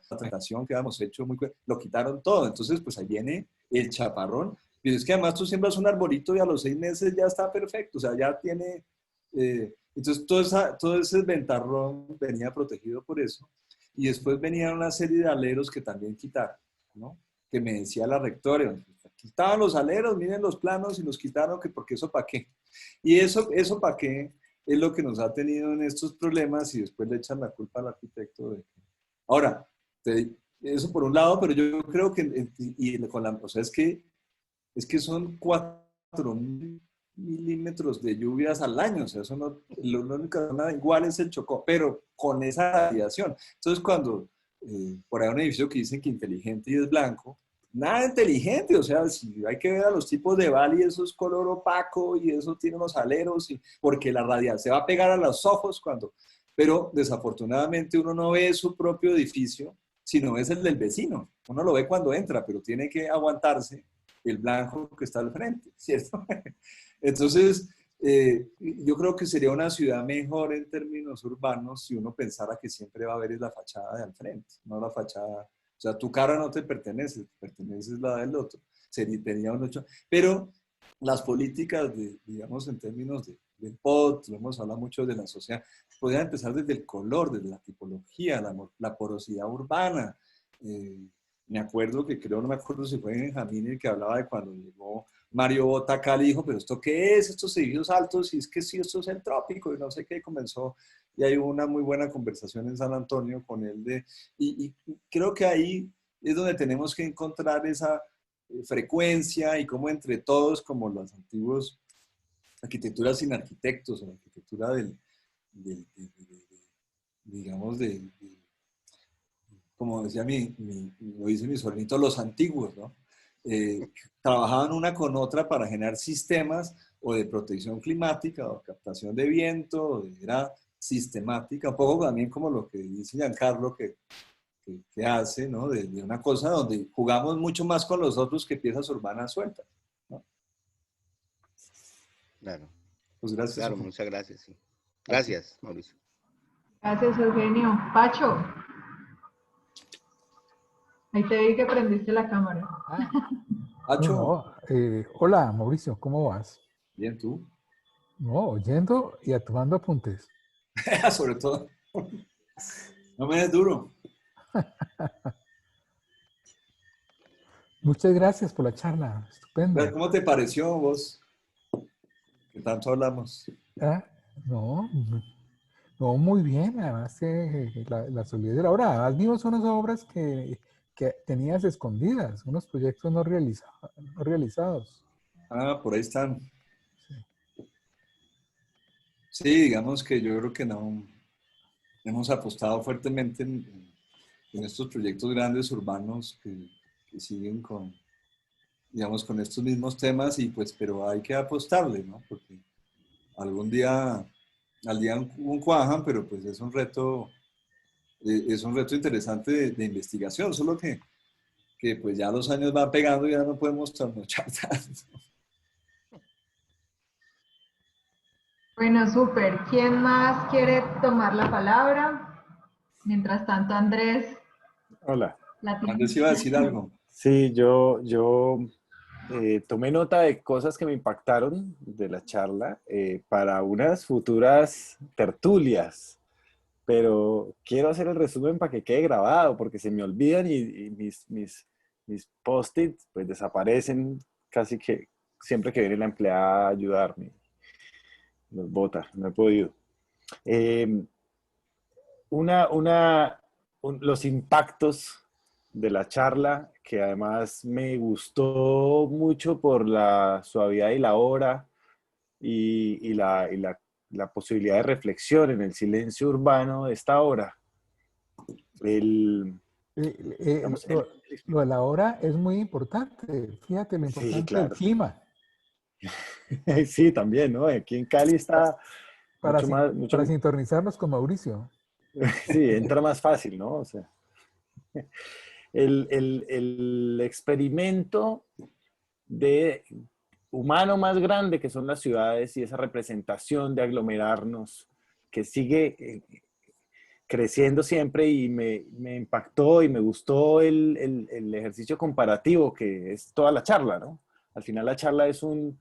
la presentación que habíamos hecho, lo quitaron todo. Entonces, pues ahí viene el chaparrón. Y es que además tú siembras un arbolito y a los 6 meses ya está perfecto, o sea, ya tiene... entonces, todo ese ventarrón venía protegido por eso. Y después venían una serie de aleros que también quitaron, ¿no? Que me decía la rectora, quitaban los aleros, miren los planos y los quitaron, que porque eso para qué. Y eso para qué es lo que nos ha tenido en estos problemas y después le echan la culpa al arquitecto. Ahora, eso por un lado, pero yo creo que, o sea, es que son 4.000 milímetros de lluvias al año, o sea, eso no, lo único igual es el Chocó, pero con esa radiación. Entonces, cuando por ahí hay un edificio que dicen que inteligente y es blanco, nada inteligente, o sea, si hay que ver a los tipos de Bali, eso es color opaco y eso tiene unos aleros, porque la radiación se va a pegar a los ojos pero desafortunadamente uno no ve su propio edificio, sino es el del vecino. Uno lo ve cuando entra, pero tiene que aguantarse el blanco que está al frente, ¿cierto? Entonces, yo creo que sería una ciudad mejor en términos urbanos si uno pensara que siempre va a haber la fachada de al frente, no la fachada, o sea, tu cara no te pertenece, pertenece la del otro. Tenía un 8, pero las políticas, digamos, en términos del POT, hemos hablado mucho de la sociedad, podrían empezar desde el color, desde la tipología, la porosidad urbana. Me acuerdo que no me acuerdo si fue Benjamín el que hablaba de cuando llegó Mario Bota acá, le dijo, pero ¿esto qué es? Estos edificios altos, y es que sí, esto es el trópico, y no sé qué, comenzó, y hay una muy buena conversación en San Antonio con él, y creo que ahí es donde tenemos que encontrar esa frecuencia, y cómo entre todos, como las antiguas arquitecturas sin arquitectos, o la arquitectura digamos, como decía lo dice mi sobrinito, los antiguos, ¿no? Trabajaban una con otra para generar sistemas o de protección climática o captación de viento, era sistemática, un poco también como lo que dice Giancarlo que hace, ¿no? De una cosa donde jugamos mucho más con los otros que piezas urbanas sueltas, ¿no? Claro. Pues gracias. Claro, muchas gracias. Sí. Gracias, Mauricio. Gracias, Eugenio. Pacho. Ahí te vi que prendiste la cámara. Pacho. No, hola, Mauricio, ¿cómo vas? Bien, ¿tú? No, oyendo y tomando apuntes. Sobre todo. No me des duro. Muchas gracias por la charla. Estupendo. ¿Cómo te pareció vos? Que tanto hablamos. No, muy bien. Además, la solidez de la obra. Además, vimos unas obras que tenías escondidas, unos proyectos no realizados. Por ahí están. Sí, digamos que yo creo que no hemos apostado fuertemente en estos proyectos grandes urbanos que siguen con, digamos, con estos mismos temas y pues, pero hay que apostarle, ¿no? Porque algún día, al día un cuajan, pero pues es un reto interesante de investigación, solo que pues ya los años van pegando y ya no podemos trasnochar tanto. Bueno, súper. ¿Quién más quiere tomar la palabra? Mientras tanto, Andrés. Hola. Andrés iba a decir algo. Sí, yo tomé nota de cosas que me impactaron de la charla para unas futuras tertulias, pero quiero hacer el resumen para que quede grabado, porque se me olvidan y mis post-its pues desaparecen casi que siempre que viene la empleada a ayudarme. Los bota, no he podido. Los impactos de la charla, que además me gustó mucho por la suavidad y la hora y la posibilidad de reflexión en el silencio urbano de esta hora. Digamos, Lo de la hora es muy importante. Fíjate lo importante sí, claro. del clima. Sí, también, ¿no? Aquí en Cali está Para, mucho más... Mucho, para sintonizarnos con Mauricio. sí, entra más fácil, ¿no? O sea, el experimento de humano más grande que son las ciudades y esa representación de aglomerarnos que sigue creciendo siempre y me impactó y me gustó el ejercicio comparativo que es toda la charla, ¿no? Al final la charla es un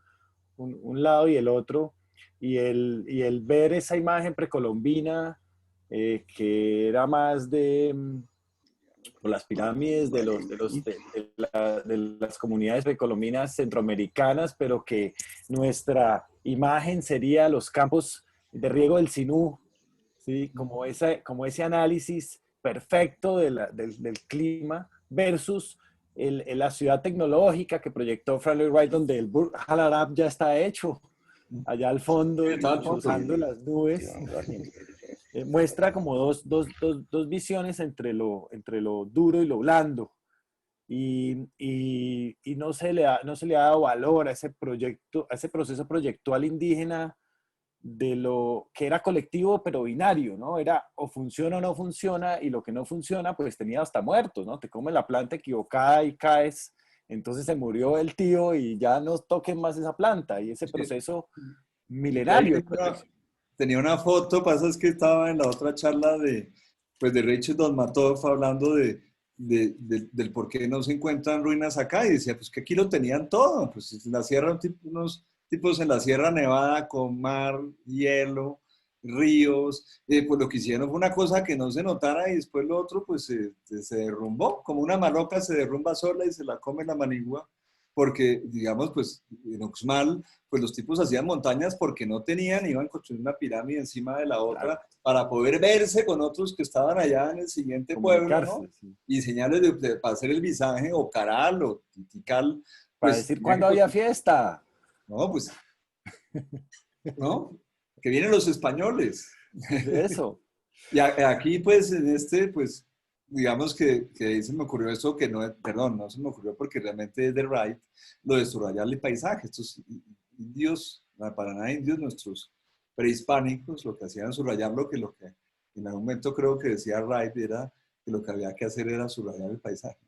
lado y el otro y el ver esa imagen precolombina que era más de las pirámides de las comunidades precolombinas centroamericanas, pero que nuestra imagen sería los campos de riego del Sinú, ¿sí? Como ese análisis perfecto del clima versus la ciudad tecnológica que proyectó Frank Lloyd Wright, donde el Burj Al Arab ya está hecho, allá al fondo, rozando las nubes. Muestra como dos visiones entre lo duro y lo blando. Y no se le ha dado valor a ese proyecto, a ese proceso proyectual indígena de lo que era colectivo pero binario, ¿no? Era o funciona o no funciona, y lo que no funciona pues tenía hasta muertos, ¿no? Te comes la planta equivocada y caes, entonces se murió el tío y ya no toquen más esa planta, y ese proceso milenario. Tenía una foto, pasa es que estaba en la otra charla de Rachel Dolmatov hablando del por qué no se encuentran ruinas acá, y decía, pues que aquí lo tenían todo, pues en la sierra, unos tipos en la Sierra Nevada con mar, hielo, ríos, pues lo que hicieron fue una cosa que no se notara y después lo otro pues se derrumbó, como una maloca se derrumba sola y se la come la manigua, porque digamos pues en Uxmal pues los tipos hacían montañas porque no tenían, iban construyendo una pirámide encima de la otra, claro, para poder verse con otros que estaban allá en el siguiente pueblo, ¿no? Sí. Y señales para hacer el visaje o caral o titical. Para pues, decir cuándo había fiesta. No, pues, ¿no? Que vienen los españoles. Eso. Y aquí, pues, en pues, digamos que se me ocurrió eso que no, perdón, no se me ocurrió porque realmente es de Wright, lo de subrayar el paisaje. Estos indios, para nada indios, nuestros prehispánicos, lo que hacían era subrayar lo que en algún momento creo que decía Wright era que lo que había que hacer era subrayar el paisaje.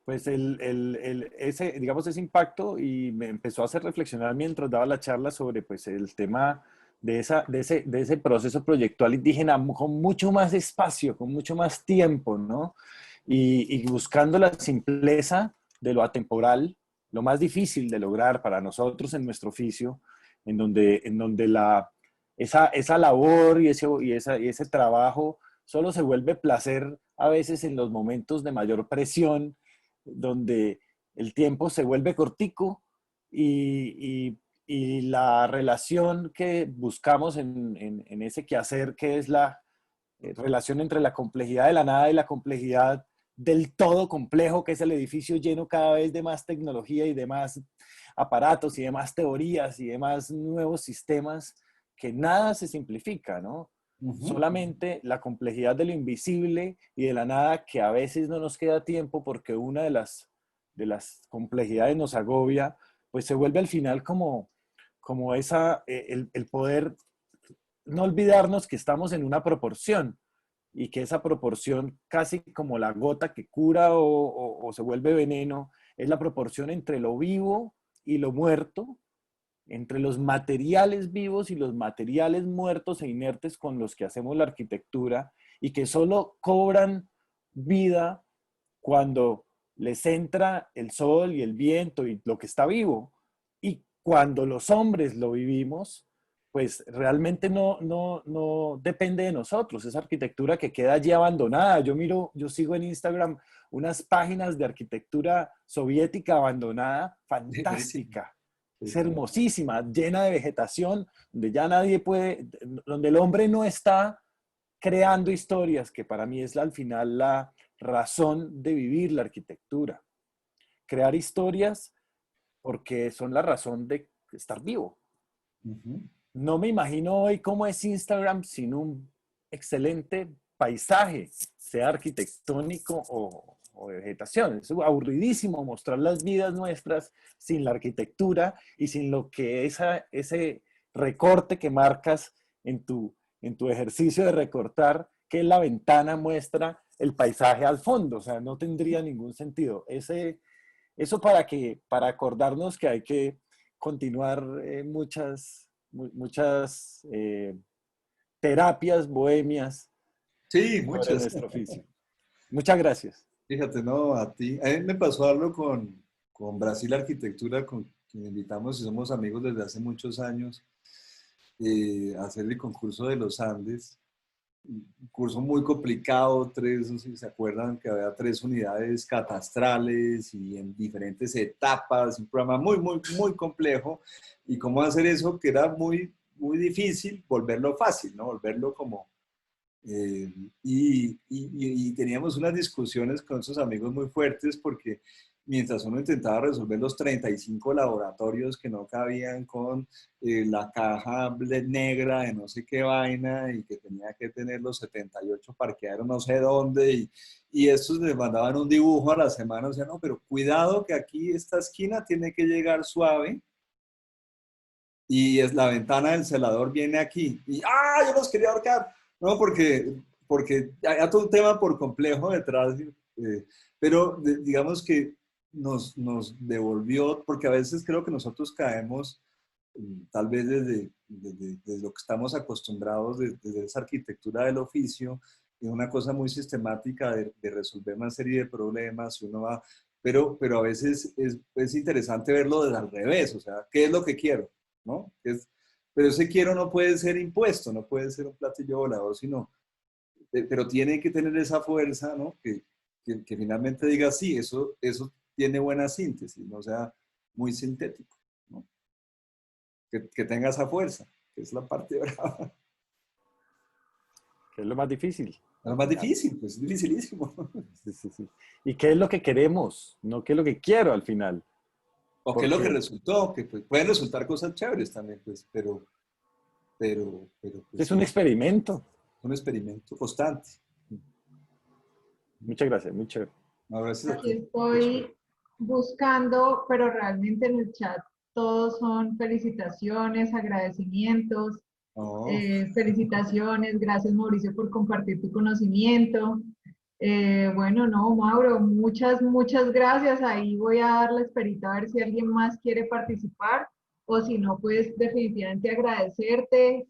Pues ese impacto, y me empezó a hacer reflexionar mientras daba la charla sobre pues, el tema de ese proceso proyectual indígena con mucho más espacio, con mucho más tiempo, ¿no? Y buscando la simpleza de lo atemporal, lo más difícil de lograr para nosotros en nuestro oficio, en donde esa labor y ese trabajo solo se vuelve placer a veces en los momentos de mayor presión, donde el tiempo se vuelve cortico y la relación que buscamos en ese quehacer, que es la relación entre la complejidad de la nada y la complejidad del todo complejo, que es el edificio lleno cada vez de más tecnología y de más aparatos y de más teorías y de más nuevos sistemas, que nada se simplifica, ¿no? Solamente la complejidad de lo invisible y de la nada, que a veces no nos queda tiempo porque una de las complejidades nos agobia, pues se vuelve al final como el poder no olvidarnos que estamos en una proporción, y que esa proporción, casi como la gota que cura o se vuelve veneno, es la proporción entre lo vivo y lo muerto, entre los materiales vivos y los materiales muertos e inertes con los que hacemos la arquitectura, y que solo cobran vida cuando les entra el sol y el viento y lo que está vivo. Y cuando los hombres lo vivimos, pues realmente no depende de nosotros. Esa arquitectura que queda allí abandonada. Yo sigo en Instagram unas páginas de arquitectura soviética abandonada, fantástica. Es hermosísima, llena de vegetación, donde ya nadie puede, donde el hombre no está creando historias, que para mí es al final la razón de vivir la arquitectura. Crear historias porque son la razón de estar vivo. No me imagino hoy cómo es Instagram sin un excelente paisaje, sea arquitectónico o de vegetación. Es aburridísimo mostrar las vidas nuestras sin la arquitectura y sin lo que ese recorte que marcas en tu ejercicio de recortar, que la ventana muestra el paisaje al fondo. O sea, no tendría ningún sentido. Eso para acordarnos que hay que continuar muchas terapias bohemias Sí, sobre muchas. nuestro oficio. Muchas gracias. Fíjate, no, a ti. A mí me pasó algo con Brasil Arquitectura, con quien invitamos y somos amigos desde hace muchos años, a hacer el concurso de los Andes. Un curso muy complicado, no sé si se acuerdan que había 3 unidades catastrales y en diferentes etapas, un programa muy, muy, muy complejo. Y cómo hacer eso que era muy, muy difícil, volverlo fácil, ¿no? Volverlo como... y teníamos unas discusiones con esos amigos muy fuertes porque mientras uno intentaba resolver los 35 laboratorios que no cabían con la caja negra de no sé qué vaina y que tenía que tener los 78 parqueaderos no sé dónde y estos les mandaban un dibujo a la semana, o sea, no, pero cuidado que aquí esta esquina tiene que llegar suave y es la ventana del celador viene aquí y ¡ah! Yo los quería ahorcar. No, porque hay todo un tema por complejo detrás, pero digamos que nos devolvió, porque a veces creo que nosotros caemos, tal vez desde lo que estamos acostumbrados, desde esa arquitectura del oficio, en una cosa muy sistemática de resolver una serie de problemas, uno va, pero a veces es interesante verlo desde al revés, o sea, ¿qué es lo que quiero? ¿No? Pero ese quiero no puede ser impuesto, no puede ser un platillo volador, sino, pero tiene que tener esa fuerza, ¿no? Que finalmente diga, sí, eso tiene buena síntesis, no sea muy sintético, ¿no? Que tenga esa fuerza, que es la parte brava. Que es lo más difícil. Lo más difícil, pues es dificilísimo. Sí. ¿Y qué es lo que queremos? No qué es lo que quiero al final. O qué es lo que resultó, que pues, pueden resultar cosas chéveres también, pues, pero pues, es un experimento. Un experimento constante. Muchas gracias, muy chévere. No, gracias a ti. Aquí estoy buscando, pero realmente en el chat todos son felicitaciones, agradecimientos, felicitaciones, gracias Mauricio por compartir tu conocimiento. Bueno, no, Mauro, muchas gracias. Ahí voy a dar la esperita a ver si alguien más quiere participar o si no, pues definitivamente agradecerte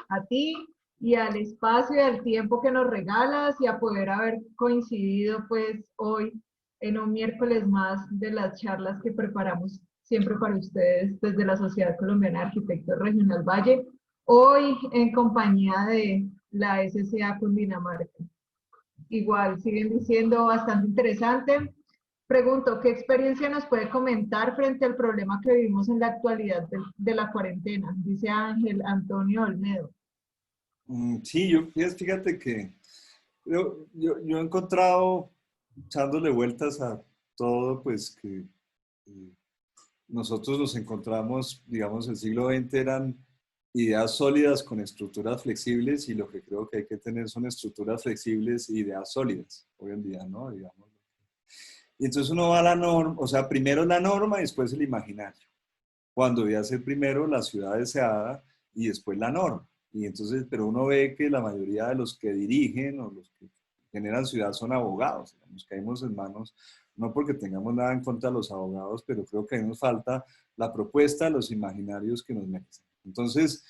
a ti y al espacio y al tiempo que nos regalas y a poder haber coincidido pues hoy en un miércoles más de las charlas que preparamos siempre para ustedes desde la Sociedad Colombiana de Arquitectos Regional Valle, hoy en compañía de la SCA Cundinamarca. Igual, siguen diciendo bastante interesante. Pregunto, ¿qué experiencia nos puede comentar frente al problema que vivimos en la actualidad de la cuarentena? Dice Ángel Antonio Olmedo. Sí, fíjate que yo he encontrado, echándole vueltas a todo, pues que nosotros nos encontramos, digamos, el siglo XX eran ideas sólidas con estructuras flexibles y lo que creo que hay que tener son estructuras flexibles e ideas sólidas, hoy en día, ¿no? Digamos. Y entonces uno va a la norma, o sea, primero la norma y después el imaginario. Cuando debía ser primero la ciudad deseada y después la norma. Y entonces, pero uno ve que la mayoría de los que dirigen o los que generan ciudad son abogados. Nos caemos en manos, no porque tengamos nada en contra de los abogados, pero creo que ahí nos falta la propuesta, los imaginarios que nos merecen. Entonces,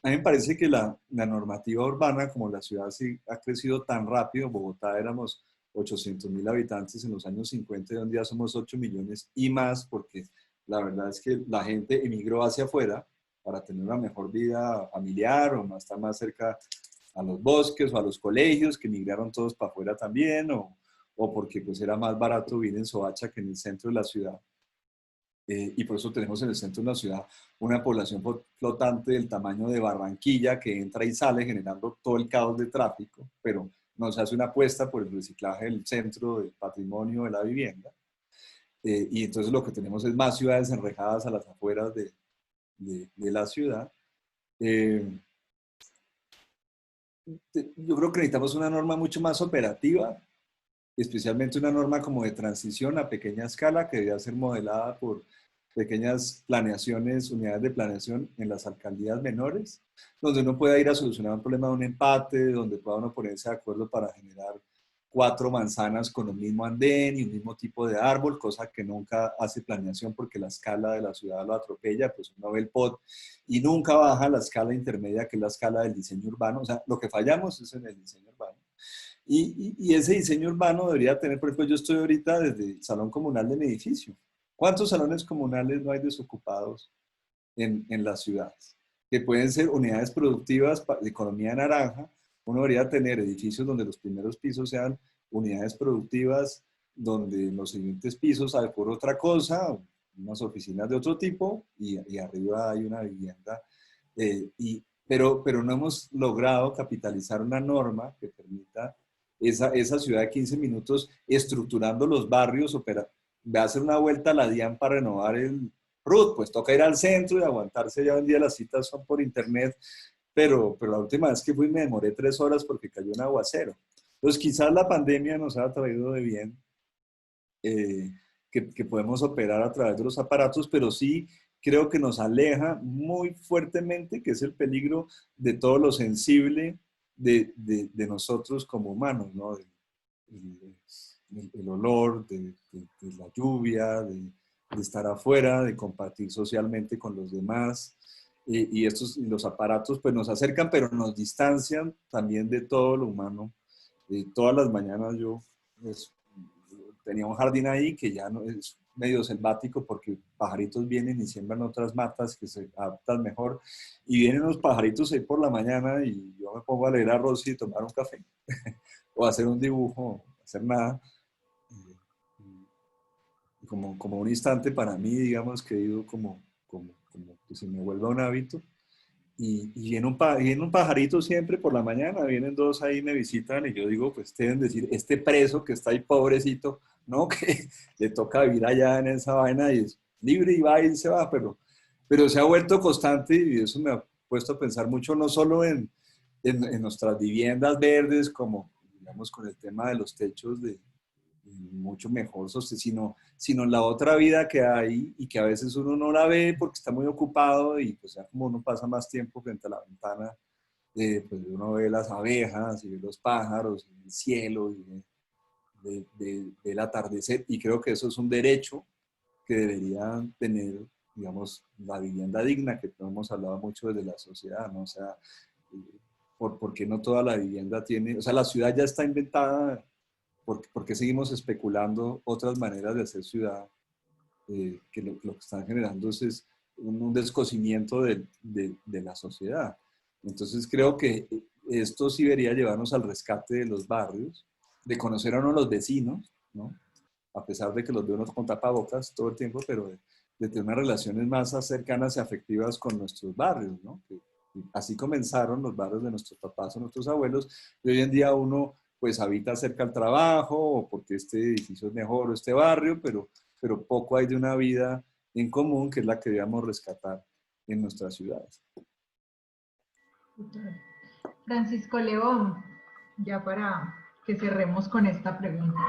a mí me parece que la normativa urbana, como la ciudad sí ha crecido tan rápido, Bogotá éramos 800.000 habitantes en los años 50 y hoy en día somos 8 millones y más, porque la verdad es que la gente emigró hacia afuera para tener una mejor vida familiar o estar más cerca a los bosques o a los colegios, que emigraron todos para afuera también, o porque pues era más barato vivir en Soacha que en el centro de la ciudad. Y por eso tenemos en el centro de la ciudad una población flotante del tamaño de Barranquilla que entra y sale generando todo el caos de tráfico, pero no se hace una apuesta por el reciclaje del centro, del patrimonio, de la vivienda. Y entonces lo que tenemos es más ciudades enrejadas a las afueras de la ciudad. Yo creo que necesitamos una norma mucho más operativa, especialmente una norma como de transición a pequeña escala que debería ser modelada por pequeñas planeaciones, unidades de planeación en las alcaldías menores, donde uno pueda ir a solucionar un problema de un empate, donde pueda uno ponerse de acuerdo para generar 4 manzanas con el mismo andén y un mismo tipo de árbol, cosa que nunca hace planeación porque la escala de la ciudad lo atropella, pues uno ve el POT y nunca baja la escala intermedia, que es la escala del diseño urbano. O sea, lo que fallamos es en el diseño urbano. Y ese diseño urbano debería tener, por ejemplo, yo estoy ahorita desde el salón comunal de mi edificio. ¿Cuántos salones comunales no hay desocupados en las ciudades? Que pueden ser unidades productivas de economía naranja. Uno debería tener edificios donde los primeros pisos sean unidades productivas, donde en los siguientes pisos hay por otra cosa, unas oficinas de otro tipo, y arriba hay una vivienda. Pero no hemos logrado capitalizar una norma que permita esa ciudad de 15 minutos estructurando los barrios. Va a hacer una vuelta a la DIAN para renovar el RUT, pues toca ir al centro y aguantarse. Ya hoy en día las citas son por internet, pero la última vez que fui me demoré 3 horas porque cayó un aguacero. Entonces quizás la pandemia nos ha traído de bien que podemos operar a través de los aparatos, pero sí creo que nos aleja muy fuertemente, que es el peligro de todo lo sensible de nosotros como humanos, ¿no? El olor, de la lluvia, de estar afuera, de compartir socialmente con los demás. Y los aparatos pues nos acercan, pero nos distancian también de todo lo humano. Todas las mañanas yo pues, tenía un jardín ahí que ya no es medio selvático porque pajaritos vienen y siembran otras matas que se adaptan mejor, y vienen los pajaritos ahí por la mañana y yo me pongo a leer a Rosy y tomar un café o hacer un dibujo, hacer nada, como un instante para mí, digamos, que he ido como que se me vuelva un hábito. Y viene un pajarito siempre por la mañana, vienen 2 ahí, me visitan y yo digo, pues deben decir, este preso que está ahí pobrecito, ¿no? Que le toca vivir allá en esa vaina y es libre y va y se va, pero se ha vuelto constante y eso me ha puesto a pensar mucho, no solo en nuestras viviendas verdes, como digamos con el tema de los techos de mucho mejor, sino en la otra vida que hay y que a veces uno no la ve porque está muy ocupado y pues ya como uno pasa más tiempo frente a la ventana, pues uno ve las abejas y ve los pájaros y el cielo y ve el atardecer, y creo que eso es un derecho que debería tener, digamos, la vivienda digna, que hemos hablado mucho desde la sociedad, ¿no? O sea, ¿por qué no toda la vivienda tiene? O sea, la ciudad ya está inventada. ¿Por qué seguimos especulando otras maneras de hacer ciudad? Que lo que están generando es un descosimiento de la sociedad. Entonces creo que esto sí debería llevarnos al rescate de los barrios, de conocer a uno los vecinos, ¿no? A pesar de que los veo con tapabocas todo el tiempo, pero de tener unas relaciones más cercanas y afectivas con nuestros barrios, ¿no? Que así comenzaron los barrios de nuestros papás o nuestros abuelos, y hoy en día uno pues habita cerca al trabajo, o porque este edificio es mejor o este barrio, pero poco hay de una vida en común que es la que debemos rescatar en nuestras ciudades. Francisco León, ya para que cerremos con esta pregunta.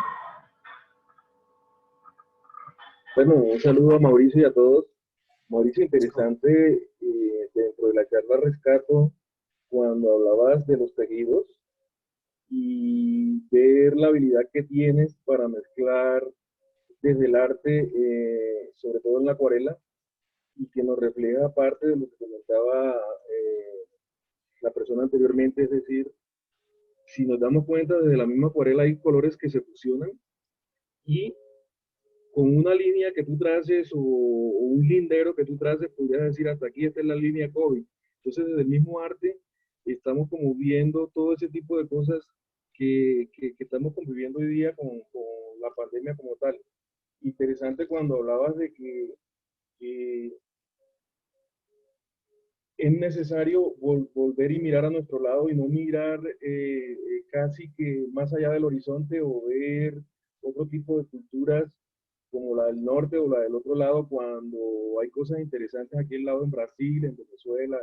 Bueno, un saludo a Mauricio y a todos. Mauricio, interesante dentro de la charla rescato cuando hablabas de los tejidos y ver la habilidad que tienes para mezclar desde el arte, sobre todo en la acuarela, y que nos refleja parte de lo que comentaba la persona anteriormente, es decir, si nos damos cuenta, desde la misma acuarela hay colores que se fusionan y con una línea que tú traces o un lindero que tú traces, podrías decir hasta aquí, esta es la línea COVID. Entonces, desde el mismo arte, estamos como viendo todo ese tipo de cosas que estamos conviviendo hoy día con la pandemia como tal. Interesante cuando hablabas de que es necesario volver y mirar a nuestro lado y no mirar casi que más allá del horizonte o ver otro tipo de culturas como la del norte o la del otro lado, cuando hay cosas interesantes aquí al lado en Brasil, en Venezuela,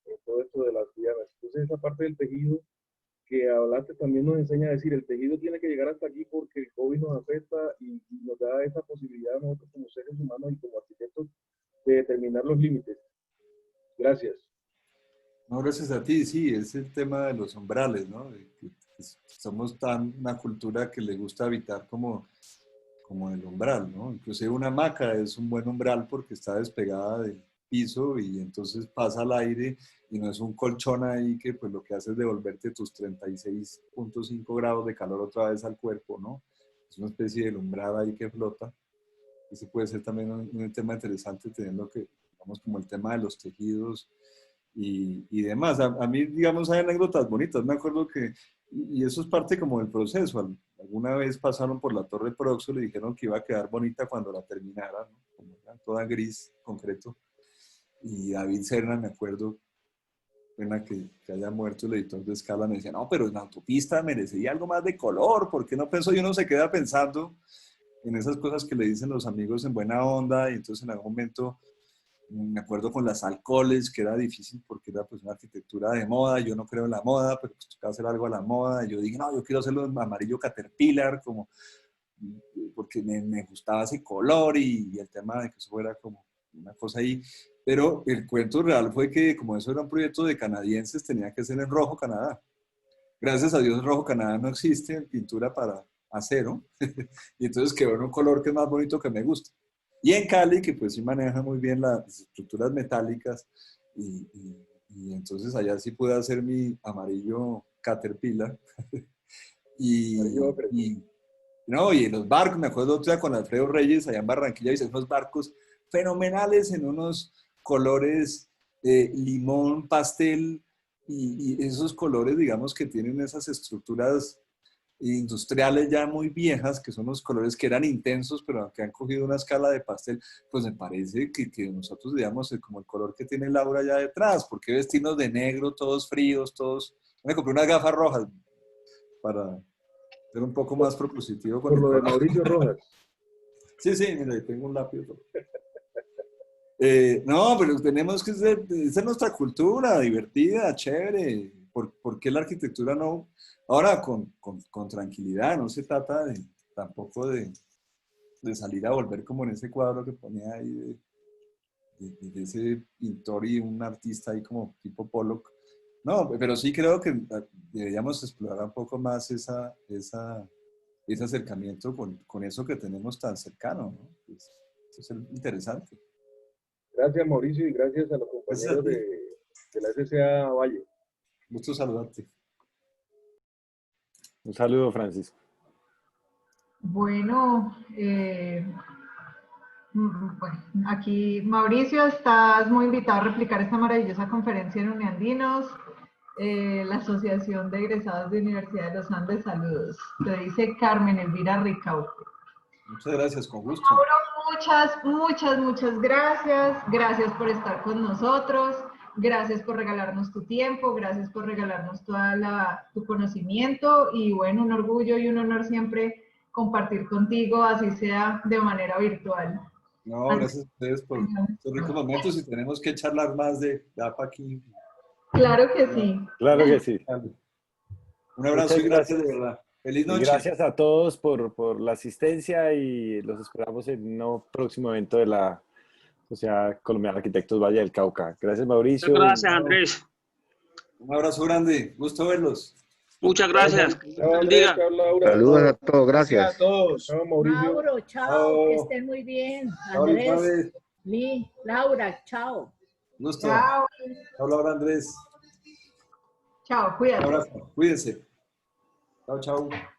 en todo esto de las tierras. Entonces esa parte del tejido que hablaste también nos enseña a decir, el tejido tiene que llegar hasta aquí porque el COVID nos afecta y nos da esa posibilidad a nosotros como seres humanos y como arquitectos de determinar los límites. Gracias. No, gracias a ti, sí, es el tema de los umbrales, ¿no? Que somos tan una cultura que le gusta habitar como el umbral, ¿no? Inclusive una hamaca es un buen umbral porque está despegada del piso y entonces pasa al aire y no es un colchón ahí que pues lo que hace es devolverte tus 36.5 grados de calor otra vez al cuerpo, ¿no? Es una especie de alumbrada ahí que flota. Ese puede ser también un tema interesante teniendo que, digamos, como el tema de los tejidos y demás. A mí, digamos, hay anécdotas bonitas. Me acuerdo que, y eso es parte como del proceso. Alguna vez pasaron por la Torre Proxo y le dijeron que iba a quedar bonita cuando la terminara, ¿no? Como era toda gris, concreto. Y David Serna, me acuerdo, pena que haya muerto el editor de Escala, me decía, no, pero en la autopista merecería algo más de color, ¿por qué no pensó? Y uno se queda pensando en esas cosas que le dicen los amigos en buena onda, y entonces en algún momento me acuerdo con las alcoholes, que era difícil porque era pues una arquitectura de moda, yo no creo en la moda, pero pues tocaba hacer algo a la moda, y yo dije, no, yo quiero hacerlo en amarillo Caterpillar, como, porque me gustaba ese color y el tema de que eso fuera como una cosa ahí, pero el cuento real fue que como eso era un proyecto de canadienses, tenía que ser en rojo Canadá. Gracias a Dios, en rojo Canadá no existe pintura para acero, y entonces quedó en un color que es más bonito que me gusta. Y en Cali, que pues sí maneja muy bien las estructuras metálicas, y entonces allá sí pude hacer mi amarillo Caterpillar. y no, y en los barcos, me acuerdo otra con Alfredo Reyes, allá en Barranquilla, hice unos barcos fenomenales en unos colores limón, pastel, y esos colores, digamos, que tienen esas estructuras industriales ya muy viejas, que son los colores que eran intensos, pero que han cogido una escala de pastel, pues me parece que nosotros, digamos, como el color que tiene Laura allá detrás, porque vestirnos de negro, todos fríos, todos... Me compré unas gafas rojas para ser un poco más propositivo con Por el lo de color. Mauricio Rojas. Sí, mira, tengo un lápiz. No, pero tenemos que ser, esa es nuestra cultura, divertida, chévere. ¿Por qué la arquitectura no? Ahora, con tranquilidad, no se trata tampoco de salir a volver como en ese cuadro que ponía ahí de ese pintor y un artista ahí como tipo Pollock. No, pero sí creo que deberíamos explorar un poco más ese acercamiento con eso que tenemos tan cercano, ¿no? Pues, eso es interesante. Gracias, Mauricio, y gracias a los compañeros de la SCA Valle. Gusto saludarte. Un saludo, Francisco. Bueno, aquí Mauricio, estás muy invitado a replicar esta maravillosa conferencia en Uniandinos. La Asociación de Egresados de Universidad de los Andes, saludos. Te dice Carmen Elvira Ricaurte. Muchas gracias, con gusto. Mauro, muchas gracias. Gracias por estar con nosotros. Gracias por regalarnos tu tiempo. Gracias por regalarnos tu conocimiento. Y bueno, un orgullo y un honor siempre compartir contigo, así sea de manera virtual. No, gracias a ustedes por estos ricos momentos y tenemos que charlar más de APA aquí. Claro que sí. Claro que sí. Un abrazo y gracias de verdad. Feliz noche. Y gracias a todos por la asistencia y los esperamos en un próximo evento de la Sociedad Colombiana de Arquitectos Valle del Cauca. Gracias, Mauricio. Muchas gracias, Andrés. Un abrazo grande. Gusto verlos. Muchas gracias. Chao, Andrés, chao, Laura. Saludos a todos, gracias. Gracias a todos. Chao, Mauricio. Mauro, chao, que estén muy bien. Andrés, Laura, chao. Gusto. Chao. Chao, Laura, Andrés. Chao, cuídate. Un abrazo. Cuídense. Chao, chao.